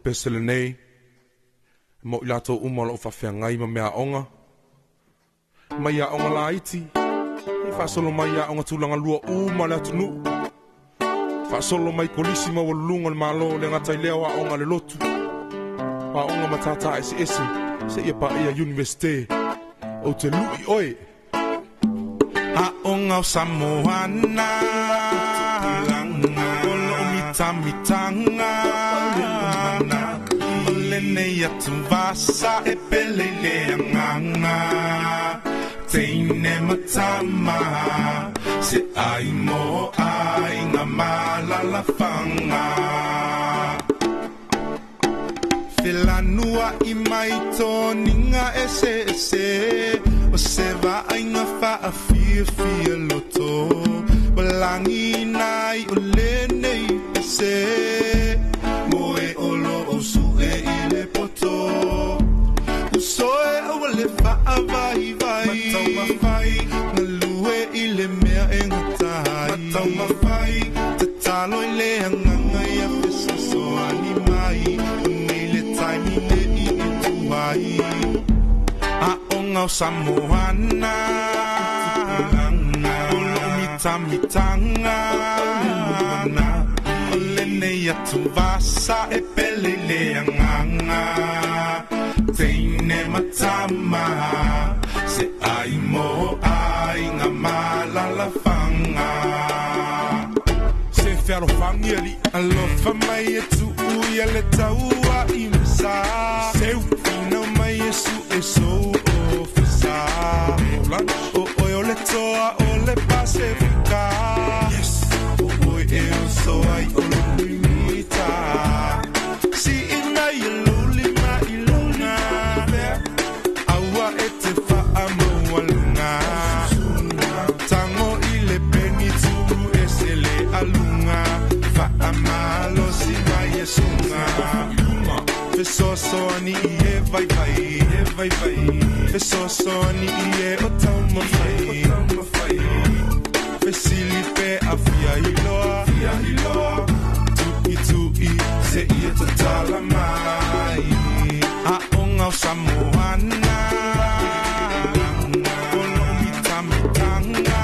pesele nei mo i lato umalo o whawhiangai ma mea onga mai a onga la iti i whasolo mai a onga tūlanga lua uma le atunu whasolo mai kolisi ma walunga le malo le ngatai leo a onga le lotu a onga matata ese se ia pa ia universite o te lui oe a onga o Samoana olo o mitanga nei atu vasa e pele le anganga teine matama se ai mo ai nga malala fanga filanua i mai toninga ese o se va ai nga fa a fia loto balangi nai o le nei ese moe olo o su e ile poto uso le whaavai vai Matau mawhai Na lue I le mea e ngatai Matau mawhai Te talo I le anganga Ia pesoso ani mai Nei le taimi le I tuai A o ngau Samoana Olo mitanga Ole nei atu vasa e pele le anganga Teine matama Se ai mo ai ngā malala whanga Se whiaro whangi ali Alofa mai e tu ui ale taua I misa Se upina mai e su e so o fisa O oi o le toa o le Pasifika O oi e o so ai o le limita Si ina I luli ma I luna Aua e te wha mo alunga Tango I le peni turu e se le alunga Wha malo si mai e sunga Fesoso ani I e vai vai Fesoso ani I e o tau mawhai Fesili pe a fia iloa Tui se ia te tala mai A o ngau Samoana Olo mitanga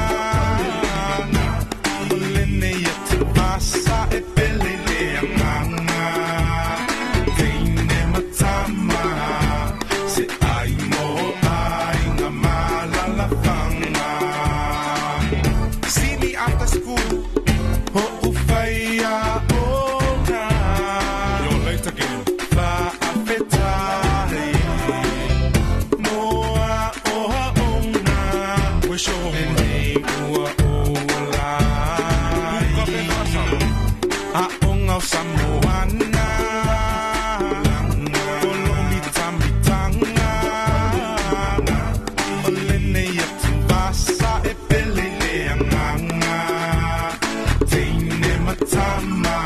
Ole nei a te pasa e pele le anganga Teine matama Se ai mo ai ngā malala whanga Sini after school Ho ufaya ona You're late again Fa afetai Moa oha ona Wish your home Nei ua ola Buka pe nasa A onga o Samoana Olo mitanga Ole nei atu vasa e pele le anganga Teine matama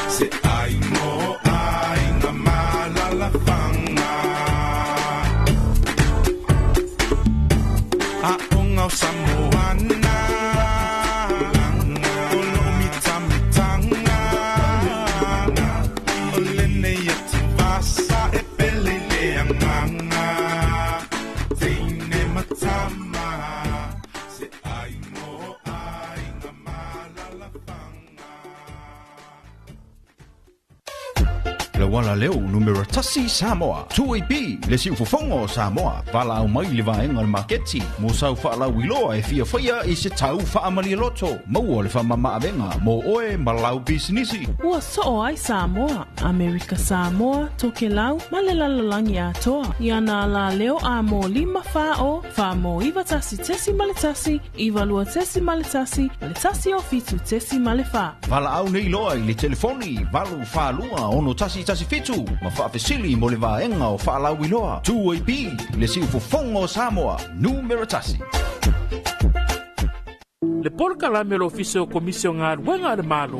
Se ai mo ai ngā malala whanga A onga o Samoana Olo mitanga Ole nei atu vasa e pele le anganga Teine matama Se ai mo ai ngā malala Le wala leo numero tasi Samoa. Tuipi le si ufofongo Samoa. Vala au mai le vaenga le marketi. Mo sau wha lau iloa e fia whaia I se tau wha amali loto. Maua le wha mama avenga. Mo oe malau bisinisi. Ua so ai Samoa. Amerika Samoa, toke lau, male lalalangi atoa. Iana la leo a mo 5 whao. Wha mo iwa tasi tesi male tasi. Iwa lua tesi male tasi. Le tasi o fitu tesi male wha. Vala au nei loa I le telefoni. Valu wha lua ono tasi fitu. Ma wha fesili mo le vaenga o wha lau iloa. Tuipi le si ufofongo Samoa. Numero tasi. Le polkalame lo ofisio komisio ngā ruenga le malo.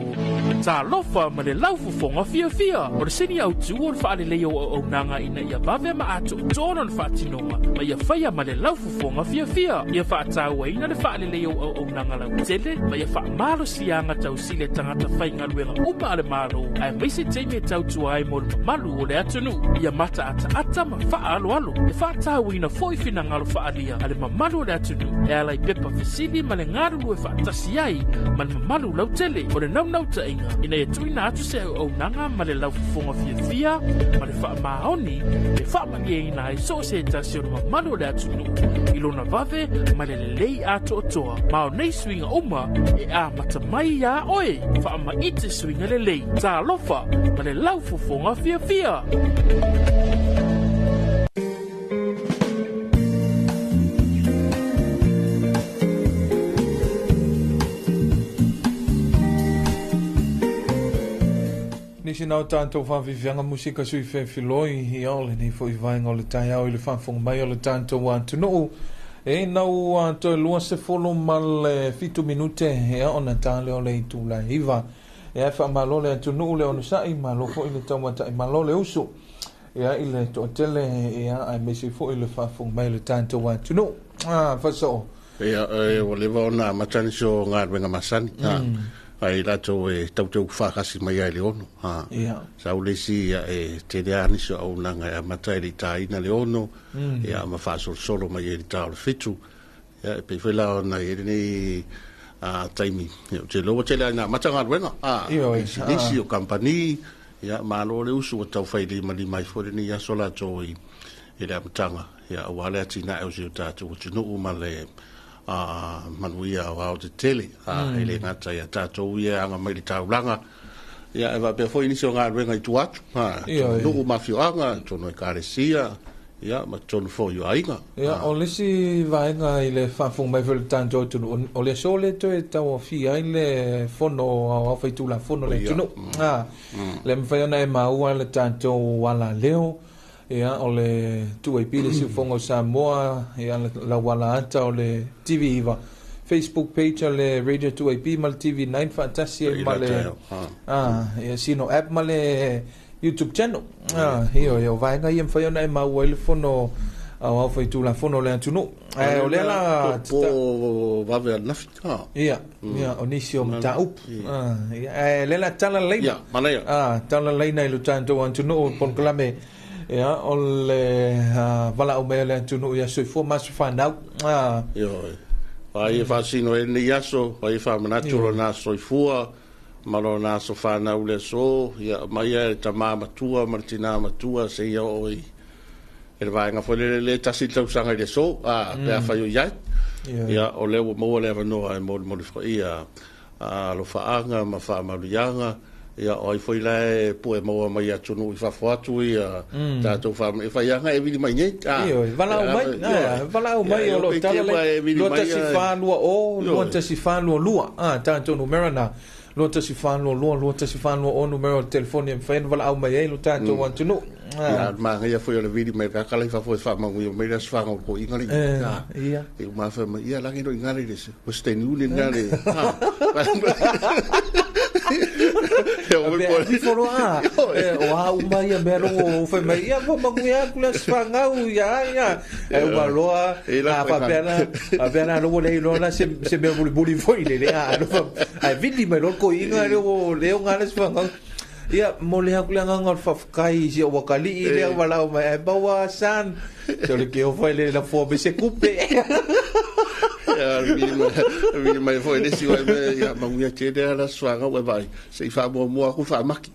Tā lofa ma le laufufonga fia. O le seni au tu o le whaale leo o nanga ina ia bawe ma ato tōna le whaatinonga. Ma ia whaia ma le laufufonga fia. Ia whaataua ina le whaale leo o nanga lau tele. Ma ia wha malo sianga tau sile tangata whainga ruenga uma le malo. Ai maise teime tau tuai mo le malu o le atunu. Ia mata ata ma wha alo. E whaataua ina foifina ngalo whaalia. Ale ma malu o le atunu. E alai pepa fesili ma le ngaru e whaatasi ai. Ma le malu lau tele. O le nau ta inga. Ina e tuina atu se au nanga ma le laufufonga fia. Ma le wha maoni. Le wha mani e ina e so se tasi o le malu o le atunu. Ilona vave ma le lei ato o toa. Ma o nei swinga uma e a mata mai a oe. Wha ma ite swinga le lei. Tā lofa ma le laufufonga fia. Nisi nau tātou whawhiwhianga musika sui whewhiloi I ole ni fo I vaenga o le tai au I le whawhonga mai o le tātou atunuu. E nau toi lua se folo mal 7 minute e a ona tāle o le I tūla hiva. E ai wha malole atunuu le onu sai malo fo I le tau wata I malole usu. ia ile to tele ia ai me se fo ile fa fo mai le tanto wa tuno fa so ia o le va na matani so nga wenga masani ai la to tau fa kasi mai ai le ono ia sa ule si te de ani so au nanga matai li tai na le ono ia ma fa solo mai le tau fitu ia pe fela na ni taimi te lo te la na matanga wenga isi o company ia malo le usu o tau fai li mai fo ni ia sola to i le amtanga ia wale atina e o tatu o tunu umale manuia o te tele ele ngata ia tatu ia anga mai tau langa ia eva pe foi inicio nga renga i tuatu no mafio anga tono e karesia ia ma tono fo yo ainga ia o lesi vaenga ile fa fu mai vel tanto tu o le sole to e tau fi ile fono o fai tu la fono le tuno le mfa na e maua le tanto wala leo ia o le tu e pile si fongo Samoa ia la wala ata o le TV iva Facebook page le Radio 2AP mal TV 9 Fantasia mal ia sino app mal YouTube channel io vai nga ia fai na ma wel fono au fai tu la fono le tuno o le la po va ver na fika ia onisio mta up ia le la tala leina tala leina lu tanto antuno pon klame ia o le vala o me le tuno ia sui fo mas fa na io ai fa sino e ni aso ai fa manaturo na soifua malo na so fa na ule so ia mai e tama matua martina matua se ia oi e vai nga fole le tasi tau sanga de so pe fa yo ia o le mo le no ai mo fo ia lo fa anga ma fa maluanga ia oi foi le po e mo mai atu no fa foatu ia ta to fa e fa ia e vini mai nei vala o mai o lo tala lo tasi fa lo tasi fa lo ta to numero na lo tasi fa lo o numero telefoni en fen vala o mai lo ta to want to know ia ma ia foi o vini mai ka kala fa ma ngi mai las fa ko ingali ia e ma fa ia la ngi do ingali des o ste ni uli ngali o a uma ia mero o foi mai ia vou maguia kulas fangau ia e o aloa a pena no le no na se me buli foi le a vidi me lo ko inga le o ngales fangau ia mole hakulanga ngor fafkai si o wakali ile wala o mai bawa san so le ke o foi le la fo be se coupe vi mai foi desse vai ia maguia che de la swanga we vai se fa mo ku fa maki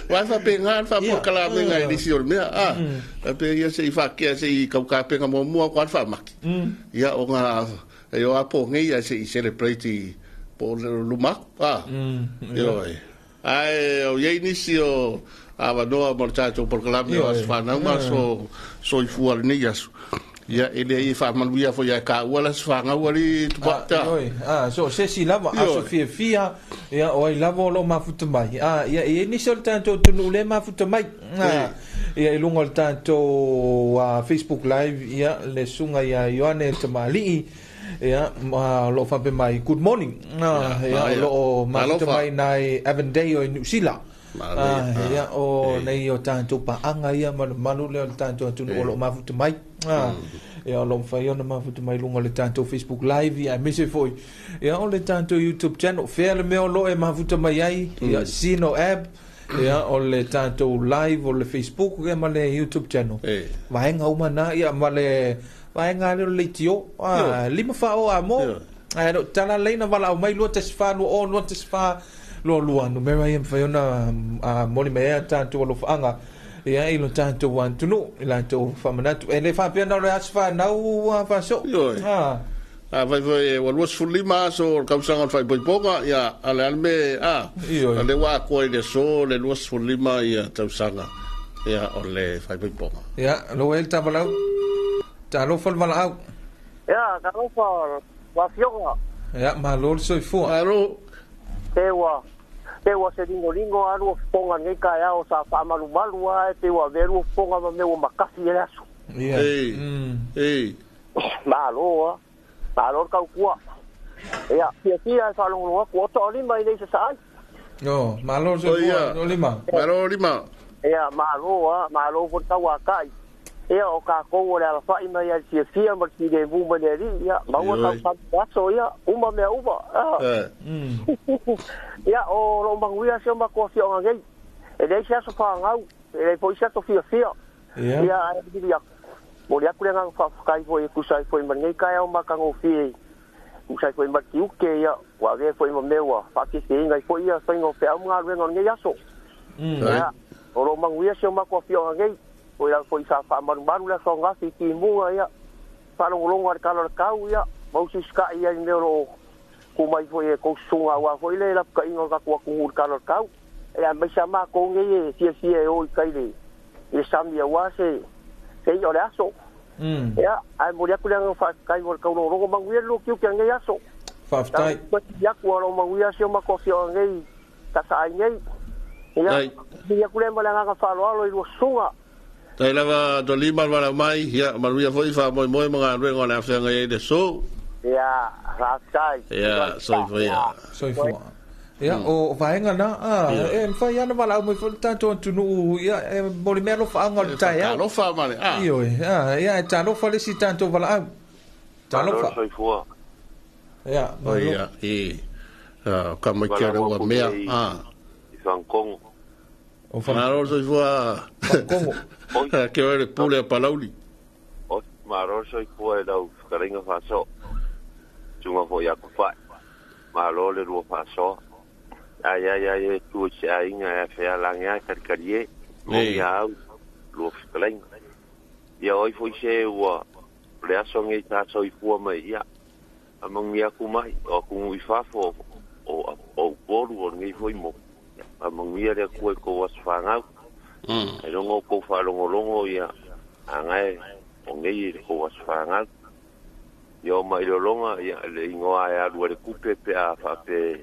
vai fa pengar fa por kala me ngai disi o me pe ia se fa ke se ka penga mo ku fa maki ia o nga yo apo ngai ia se celebrate por luma yo ai o ye inicio ava no mortato por clame as fana mas so fual ni yasu ya ele i fa maluia fo ya ka wala sfanga wali tupata so se si lava aso fia ya o i lava lo mafuta mai ya inicio tanto tu le mafuta mai ya lungo tanto Facebook live ya le sunga ya Yohane Tamali ya lo fa be mai good morning ya lo mafuta mai nai Avondale o New Zealand ia o nei o tanto pa anga ia malu le tanto tu o mafuta mai ia lo fai ona mafuta mai lunga le tanto Facebook live ia mese foi ia o le tanto YouTube channel fair me o lo e mafuta mai ai ia sino app ia o le tanto live o le Facebook ia ma le YouTube channel vai nga uma na ia ma le vai nga le tio lima fa o amo ai no tala leina vala o mai lo tesfa no on lo tesfa lo no me vai fa ona moli me tanto lo fanga ia ilo tanto want to know ila to fa manatu ele fa pena lo asfa na fa so vai o lo sulima so kausanga fa boiponga ia ale alme ale wa ko ile so le lo sulima ia tausanga ia ole fa boiponga ia lo el tabalau ta lo fal vala ia ka lo fa wa fionga ia ma lo so fu aro te wa se lingo alu ponga ngai ka ya o sa fa malu te wa veru ponga me o makasi ele aso malo ka ku ia fa lo ko to li mai nei sai Yo, malo so o lima. Malo lima. Ia malo po tawa kai. Ia o ka ko o la fa ima ia sia ma ki de bu ma de ia ma o ta sa so ia uma me uba. Ia o lo manguia se ma ko fio ngai. E dei sa so fa ngau. E foi sa to fio. Ia ia mo ia ku nga fa kai foi ku sai foi ma ngai kai o ma ka ngo fi. Ku sai foi ma ki u ke ia wa ge foi ma mewa fa ki se ngai foi ia sai ngo fe am nga re ngai ia so. Ia o lo manguia se ma ko fio ngai. Foi lá foi sa fa maru la songa si ki munga ia fa longo ar kala kau ia mau si ska ia ni ro ku mai foi ko sunga wa foi le la ka ingo ka ku ku kala kau ia mai sama ko nge si o kai le e sam ia wa se o le aso ia ai mo ya ku le fa kai wo ka ro ro mangu ia lu ki ke nge aso fa tai ya ku ro mangu ia se ma ko fio nge ta sa nge ia ku le ma la ka fa lo i sunga. Tai lava do lima wala mai ya maruia foi fa moi mga rengo na fa ngai de so ya rasai ya foi ya o vai nga na fa ya na wala mo fa tanto tunu ya molimelo fa ngal tai ya lo fa male io ya tanto fa le si tanto wala tanto fa ya ya ka mo kera wa mea Fangkong o fanaro so fua que ore pule palauli o maro so fua dau karinga faso tunga fo ya kufa malo le ro faso ai tu sai nga fe alanga karkarie mo ya lo fklang ya oi foi se wa le aso ngi ta so fua mai ya among ya kumai o ku ifafo o boru ngi foi mo among ia le ko was fanga e longo ko fa longo ia angai o ngai ko was fanga yo mai lo longa ia le ingoa ia lu le kupe pe a fa pe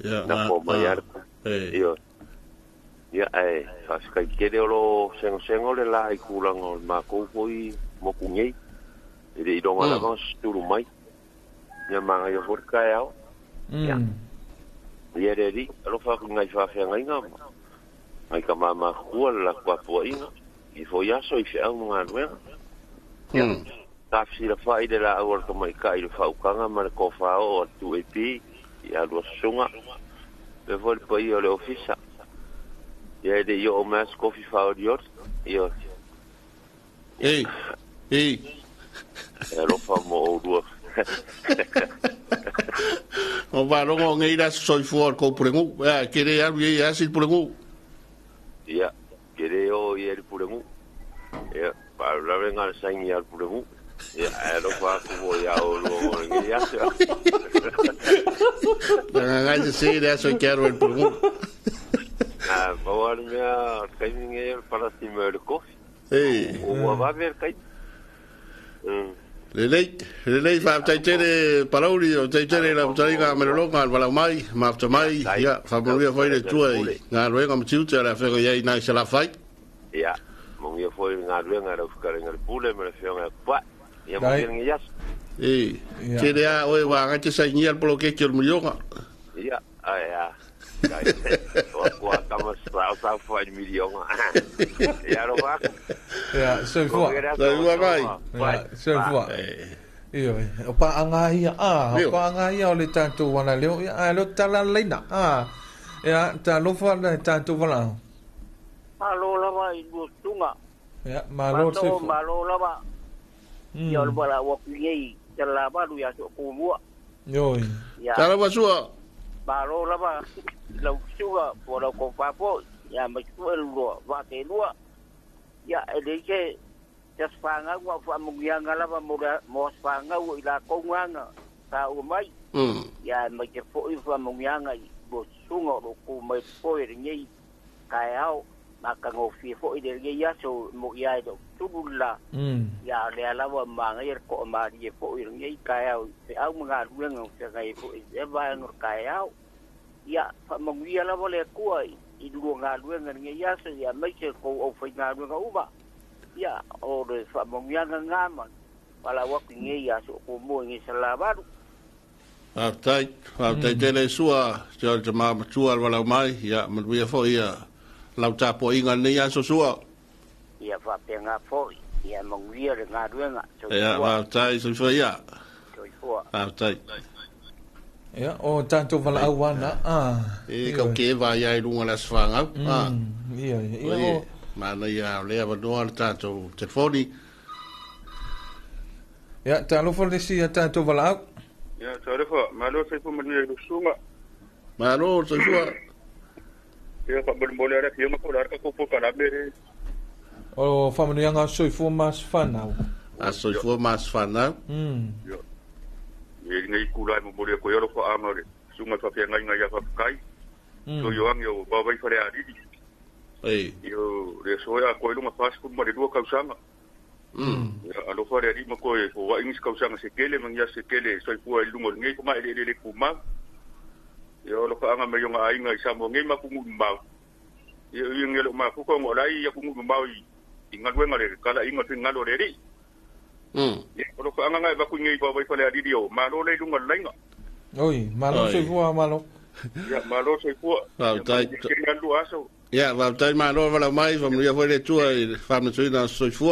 na ko mai yo ia fa ska kede lo sengo le la i kulango ma ko foi mo kungi e donga la vos turu mai ia manga yo forka ia ia reri alo fa ngai fa ngai ngam ai ka mama khua la kwa po inga i fo ya so i fa nga nwe ta fi la fa ide la awar to mai kai fa ukanga ma ko fa o tu e pi ia lo sunga le vol po io le ofisa ia de yo mas coffee fa o dior io lo fa mo o duo o va longo ngai la soi for ko prengu kere ya sil prengu ya kere o ye prengu ya pa la venga sang ya prengu ya lo fa ko ya o lo ngai ya ngai se de so quero el prengu va mia kai ngai para si me ko o va ver kai le fa taitere parauli o taitere la taiga melonga wala mai mafta mai ya fa bolia foi le tuai nga roenga mtiuta la fego ya ina sala fai ya mo ia foi nga roenga la fukarenga pule me le fionga pa ya mo ngi yas kere a o wa nga tsa ngial polo ke ke mulionga ya o estamos sa foi milionga ya lo va ya so fua so fua io o pa anga ia o le tanto wana leo lo tala leina ya ta lo fa le tanto wala malo lava i tunga ya malo se malo lava yo lo bala wa kuye tala ba lu ya so ku mua yo tala ba sua malo lava lo suga por ko fa po ya me lo va te lo ya eleke jas panga wa fa mungianga lava mo panga wa ila konganga ta o mai ya me ke fo i fa mungianga i bo sungo ro ku mai fo i ngi kai au ma ka ngo fi fo i de ya so mo ya do tubula ya le lava manga ir ko ma ri fo i ngi kai au se au mga ruenga se kai fo i e va ngor kai au ya fa mungia lava le kuai i luanga luenga ngi ya so ya me ke ko o fa nga luenga uba ya o de fa mongianga ngama pala wa ngi ya so ko mo ngi sala baru tai tele sua te matua wala mai ia manuia fo ia lau tapo inga nei aso sua ia fa penga foi ia manguia le ngaruenga ia tai so ia tai ia o tanto vala awana e ka ke va ia i lunga las fanga ia mana ia le va do al tanto telefoni ia talo fo le si tanto vala ya tarefa malo sai fu mani lu sunga malo so sua ya fa bon bolera ki ma ko lar ka ko ka bere o fa mani nga so fu mas fanau so fu mas fanau yo ye ngai kula mo bolera ko yo ko amare sunga fa pe ngai ya fa kai so yo ang yo ba vai fare ari yo le so ya ko lu ma fas ku mo de do ka usanga alo fare ari mo ko wa ingis ka usanga se kele mangya se kele so fu ai lungo ngai ko ma ele kuma yo lo ka anga me yo nga inga sa mo ngai ma ku mu ma yo ngelo ma ku ko ngolai ya ku mu ma i ngalwe ngale kala inga tu ngalo re ri yo lo ka anga ngai ba ku ngai ba vai fare ari dio ma lo le lungo lenga oi malo so fu malo ya malo so fu tai ngalo aso ya va tai malo wala mai va mo ia foi le tua i fa me tuina so fu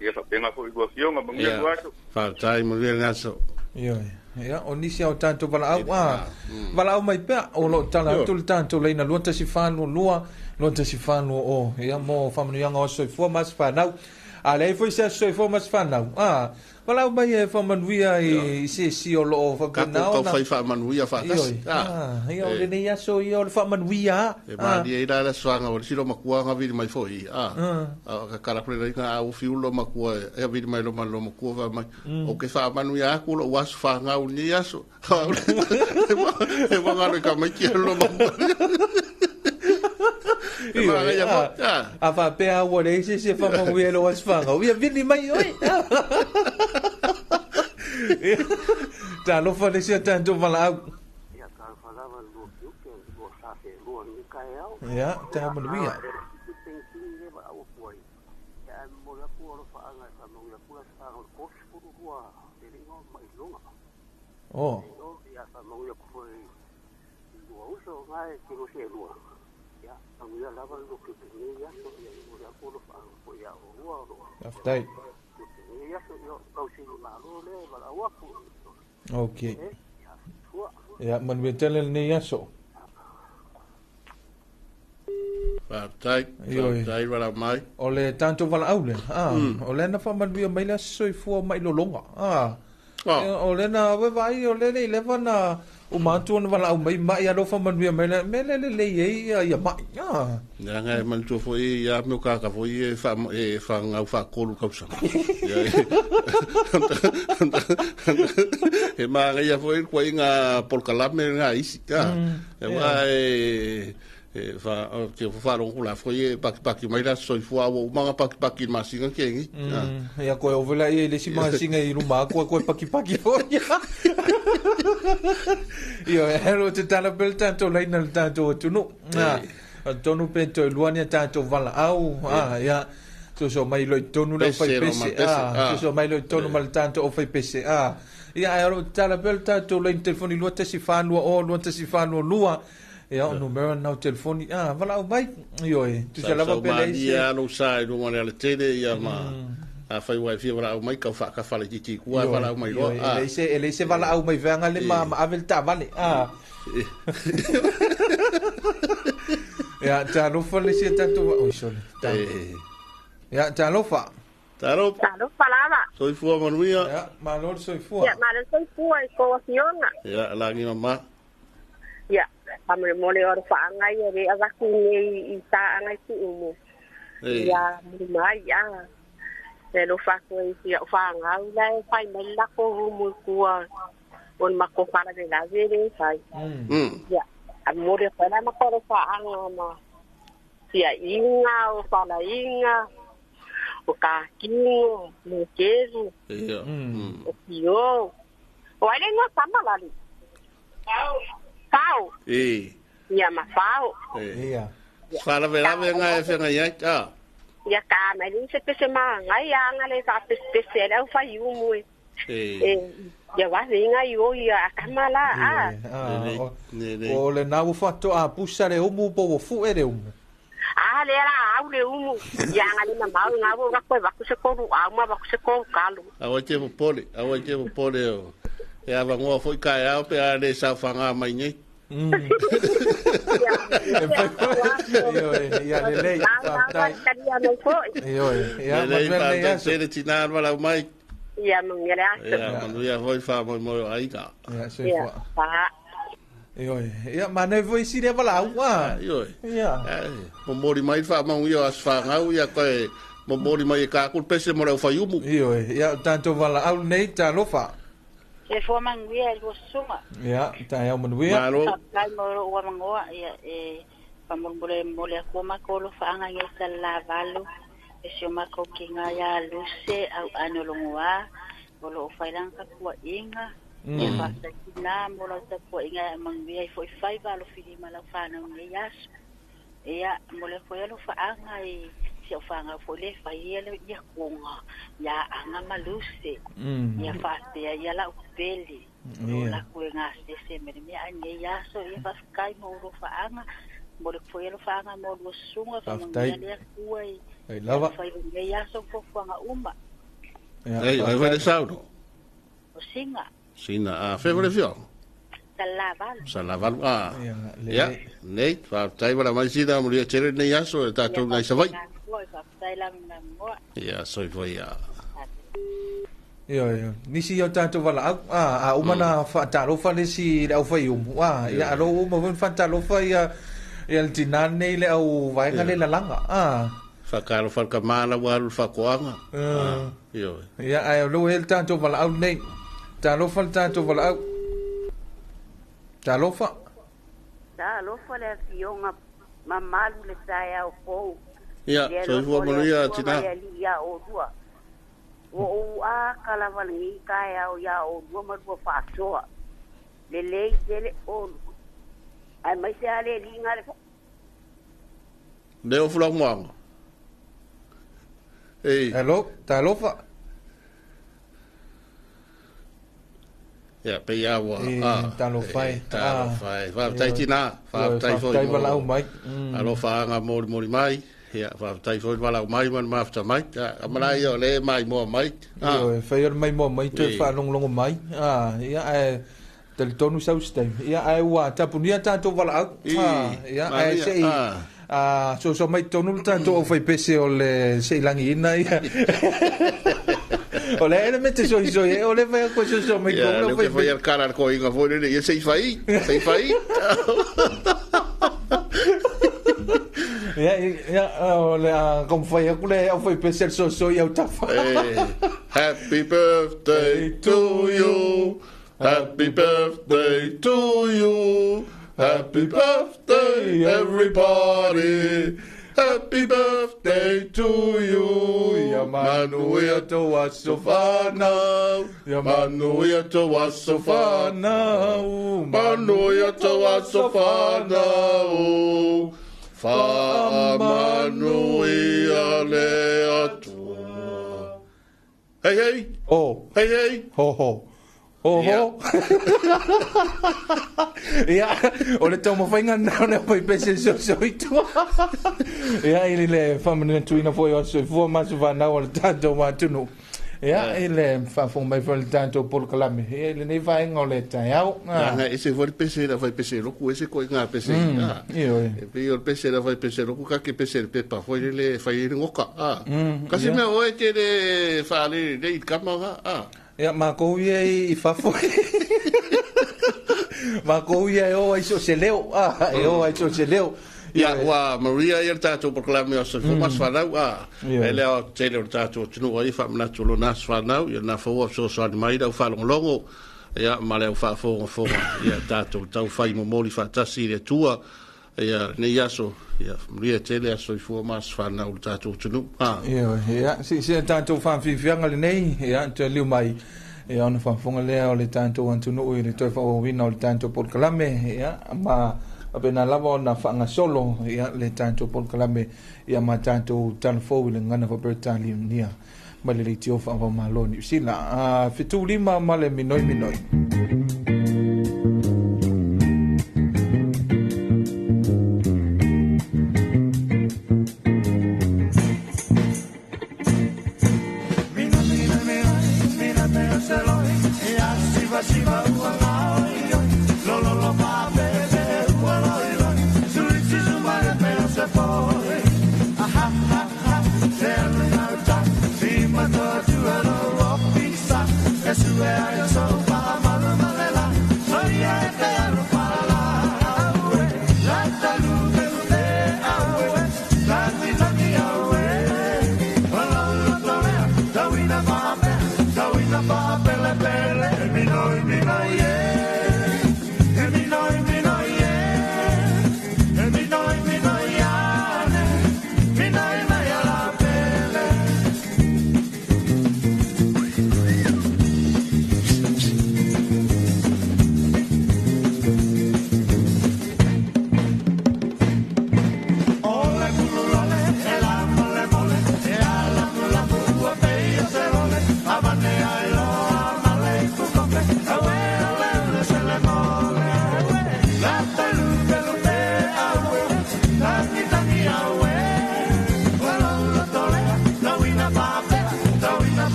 ia fa penga fo igua fionga ma ngia waso fa tai mo le naso ia o nisi au tanto vala au vala au mai pe o lo tala tu tanto le na luta si fanu lua luta si fanu o ia mo fa me yanga o so fu mas fa nau ale foi se so fu mas fa nau vala au mai e fa manuia i si o lo fa na o fa fa manuia fa ia o le nei aso ia o fa manuia e ma dia ira la swanga o silo makua nga vi mai foi ka kala pre ka au fiulo makua e vi mai lo makua va mai o ke fa manuia ku lo was fa nga u ni aso e va ngalo ka mai ki lo makua a fa pe a wo le se fa manuia lo was fa nga u vi mai oi ta lo fa le sia tanto vala ya ka fa la va lo que lo sa se lo ni kai au ya ta mo via ya mo la ku lo fa nga sa mo la ku sa lo ko ku ru de no mai longa ya sa mo ya ku lo uso ngai ki lo se lo ya mo ya la va lo que ni ya so ya mo la ku lo fa ko ya o aftai okay ya man betele ne yaso tai wala mai ole tanto wala aule ole na fa man bi mai la so fu mai lo longa ole na vai ole le levana o mantu on wala au mai ya lo fa man bi mai le ya mai ya nga man tu foi ya meu ka foi fa nga fa kolu ka sa e ma ya foi ko inga por calame nga isi e vai fa que fa ron la foi pa ki mai la so fu o manga pa ki masinga ke ya ko o vela le si masinga i ruma ko pa ki foi io ero te tala bel tanto lei nel tanto tu no tonu pento luania tanto vala au ya so mai lo tonu la fai pese so mai lo tonu mal tanto o fai pese ya ero tala bel tanto lei telefoni lo te si fanu o lo te si fanu lua ya o numero na telefoni vala au mai io tu se lava pele ya lo sai lo ngone le tele ya ma a fai wifi vala au mai ka fa le titi ku vala au mai lo ele se vala au mai vanga le ma avel ta vale ya ta lo fa le se tanto o sole ya ta lo fa lava soy fu manuia ya ma lo soy fu ya ma lo soy fu ai ko fiona ya la ni mamá ya pamre mole or fa ngai re aga ku ni ta ngai ku mo ya mai ya lo fa ko ya fa ngai la fa mai la ko mo ku on ma ko para de la vere sai ya amore para ma ko fa anga ma ya inga o fa la inga o ka kingo mo kezu o pio o ale no sama la li pau ya ma pau ya fala vera venga e fenga ya ya ka ma ni se pese ma ngai ya nga le fa pese le fa yu mo Ya wa ringa yo ya kamala o le na fato a pusa le umu po fu ere umu le la au le umu ya ngani na mau ngabo ga ko ba ku se ko a ma ba ku se ko kalu awa te mo pole ya va ngo foi ka ya pe a le sa fanga mai ni ya le le ya le ya se le tinar wala mai ya mangera ya ya foi fa mo ai ka ya se fa ya mana voi si le wala wa ya mo mori mai fa ma u as fa ngau ya ko mo mori mai ka ku pese mo le fa yumu ya tanto wala au nei ta lo fa e fo manguia e suma ya ta ya mo wia kai mo o mangoa ya pa mo le ko ma ko lo fa nga ye sa la valo e se ma ko kinga ya luse au anolongoa o lo fa lang ka ko inga e fa sa kina mo lo ta ko inga manguia e fo fai valo fili mala fa na ngi yas e ya mo le fo lo fa nga e se o fa nga fo le fa ye le ya konga ya anga maluse ya fa ya la peli la kuenga se me anye ya so e fa kai mo ro fa anga mo le foi lo fa anga mo lo sunga fa mo ya kuai ai lava fa ya so fo anga uma ai vai de saudo o singa a febre fio salaval ya nei fa tai wala mai sida mo le chere nei ya so ta to ngai savai ya so foi ya Yo, nisi yo tanto wala umana fa taro fa nisi au fa yumu ya ro mo fa taro fa ya el tinane le au vai ngale la langa fa karo fa kamala wal fa koanga yo ya ai lo el tanto wala au nei taro fa tanto wala au taro fa le fionga mamalu le saya o ko ya so fo mo ya tina ya o tua o a kala valingi kaya o ya o dua ma fa so le dele o ai mai se ale linga le o fula mo hello ta lo fa ya pe ya wa ta lo fai va tai tina va tai fo wala mai alo fa nga mo mai ya va tai foi wala mai man ma fta mai amala yo le mai mo mai fa yo mai mo mai te fa long mai ya tel tonu sa ustem ya ai wa tapunia tanto wala ya ai sei so mai tonu tanto foi pese o le sei langi ina ya ole ele mete so ole vai ko so mai ko lo foi el cara ko inga foi le ya sei fai como foi foi pensar só eu tá Happy birthday to you, happy birthday to you, happy birthday everybody, happy birthday to you. Ya manu ya to wasofana, ya manu ya to wasofana, manu ya to wasofana. Fa manuia le atua. Hey. Hey. Ho. Ya, ole tomo fainga na foi pese so itu. Ya ile le family tuina foi o so foi mas va na o tanto ma tunu. Ya ele fa fo mai foi tanto por calame. Ele nei vai ngole ta ya. Na ese foi pese da foi pese loku ese ko nga pese. E pe o pese da foi pese loku ka ke pese pe pa foi le fai ngoka. Kasi me o e te le fa le dei kama ya ma ko ye I fa foi. Ma ko ye o ai so se leo ai so se leo. Ya wa Maria ia tatou proclame o se mas fanau ele o tele o tatou tunu ai fa mna tulo nas fanau ia na fo so so mai da fa longo ia male fa fo ia tatou tau fai mo moli fa tasi le tua ia ne yaso ia Maria tele so fo mas fanau tatou tunu ia si tatou fa fianga le nei ia te liu mai ia ona fa fonga le o le tatou antunu i le toi fa o wina o le tatou proclame ia ma apena lava na fanga solo ya le tanto por calame ya ma tanto tan fo le ngana for bertali nia ma le tio fa va maloni sila fitulima ma le minoi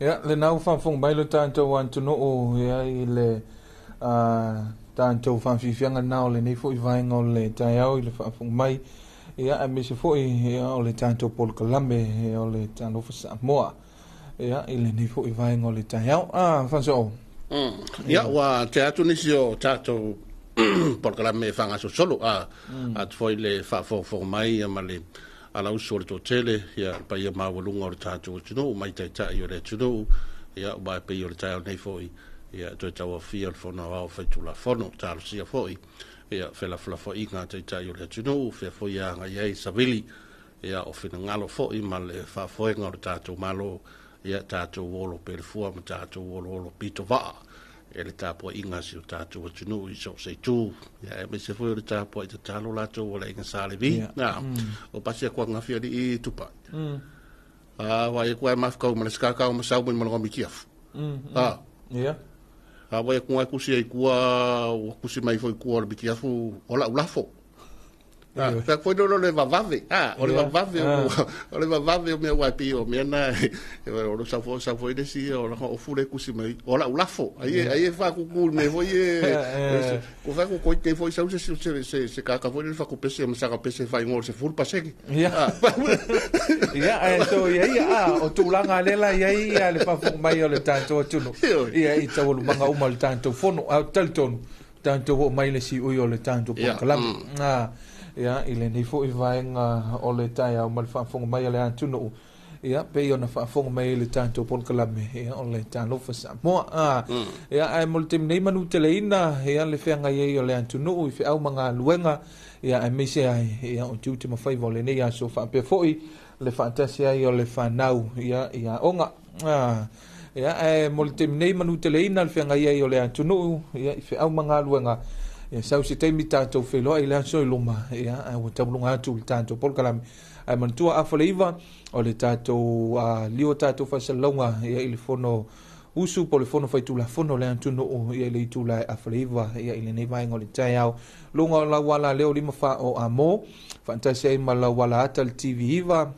ya le nau fa fong mai lo tanto wan to no ya ile tanto fa fianga nau le nei fo I vai ngol le taiao ile fa fong mai ya a me se fo ya le tanto pol kalambe ya le tanto fa Samoa ya ile nei fo I vai ngol le taiao fa so ya wa te atu ni sio tato por kalambe fa nga solo at foi le fa fo mai ya male ala usor to tele ya pa ia mawalunga o tātou tino mai tai tai o le tino ya ba pe o tai nei foi ya to tawa fia fo na wa fa tu la fono tal sia foi ya fe la foi nga tai tai o le tino fe foi ya nga ia savili ya o fina ngalo foi mal fa foi nga o tātou malo ya tātou wolo pe fu ma tātou wolo pito va ele tapo inga si o tātou tino I so se tu ya me se foi o tapo I talo la to wala inga sale vi na o pasi ko nga fia di tupa wa e ko ma fka ma ska ka ma sa mo ma mi kiaf ya wa e ko ku si ku o ku si mai foi ku o mi kiaf o la fo Fa foi do le vavave. O le vavave o me wa pi o me na o sa foi de si o la o fure ku si mai. O la ulafo. Ai fa ku ku me foi ko fa ku te foi sa se ka foi fa ku pese me sa ka pese fa ngol se fur paseki. Ya. Ya, so ya o tu langa lela ya le fa fu mai o le tanto tu no. Ya I tawulu manga o mal tanto fono au talton tanto o mai le si o le tanto por kalam. ia ile nei fo I vaenga o le tai au mal fa fonga mai le antunu ia pe ona fa fonga mai le tanto pol kalame ia o le talo fa sa mo ia ai multim nei manu teleina ia le fenga ia o le antunu I fe au manga luenga ia ai me se ai ia o tuti ma fai vole nei aso fa pe foi le fantasia ia o le fanau ia onga ia ai multim nei manu teleina le fenga ia o le antunu ia fe au manga luenga ia sau se taimi tātou wheloa I le aso I luma ia ai o taulunga atu le tātou pol kalame ai mantua afaleiva o le tātou lio tātou whasalonga ia I le fono usu po le fono whaitula fono le antunu o ia le itula afaleiva ia I le nei vaenga o le tai au lunga o la wala leo lima wha o amo fantasia I ma la wala ata le TV Iva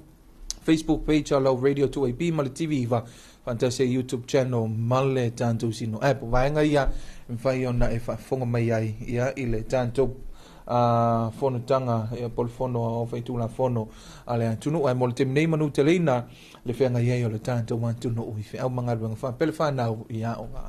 Facebook page a lau Radio 2AB ma le TV Iva fantasia YouTube channel ma le tātou sino app vaenga ia mwhai ona e whafonga mai ai ia I le tātou fono tanga ia pol fono o faitula fono ale antunu ai mol tem nei manu teleina le fenga ia o le tātou antunu I fe au manga luenga wha pele whanau ia o ngā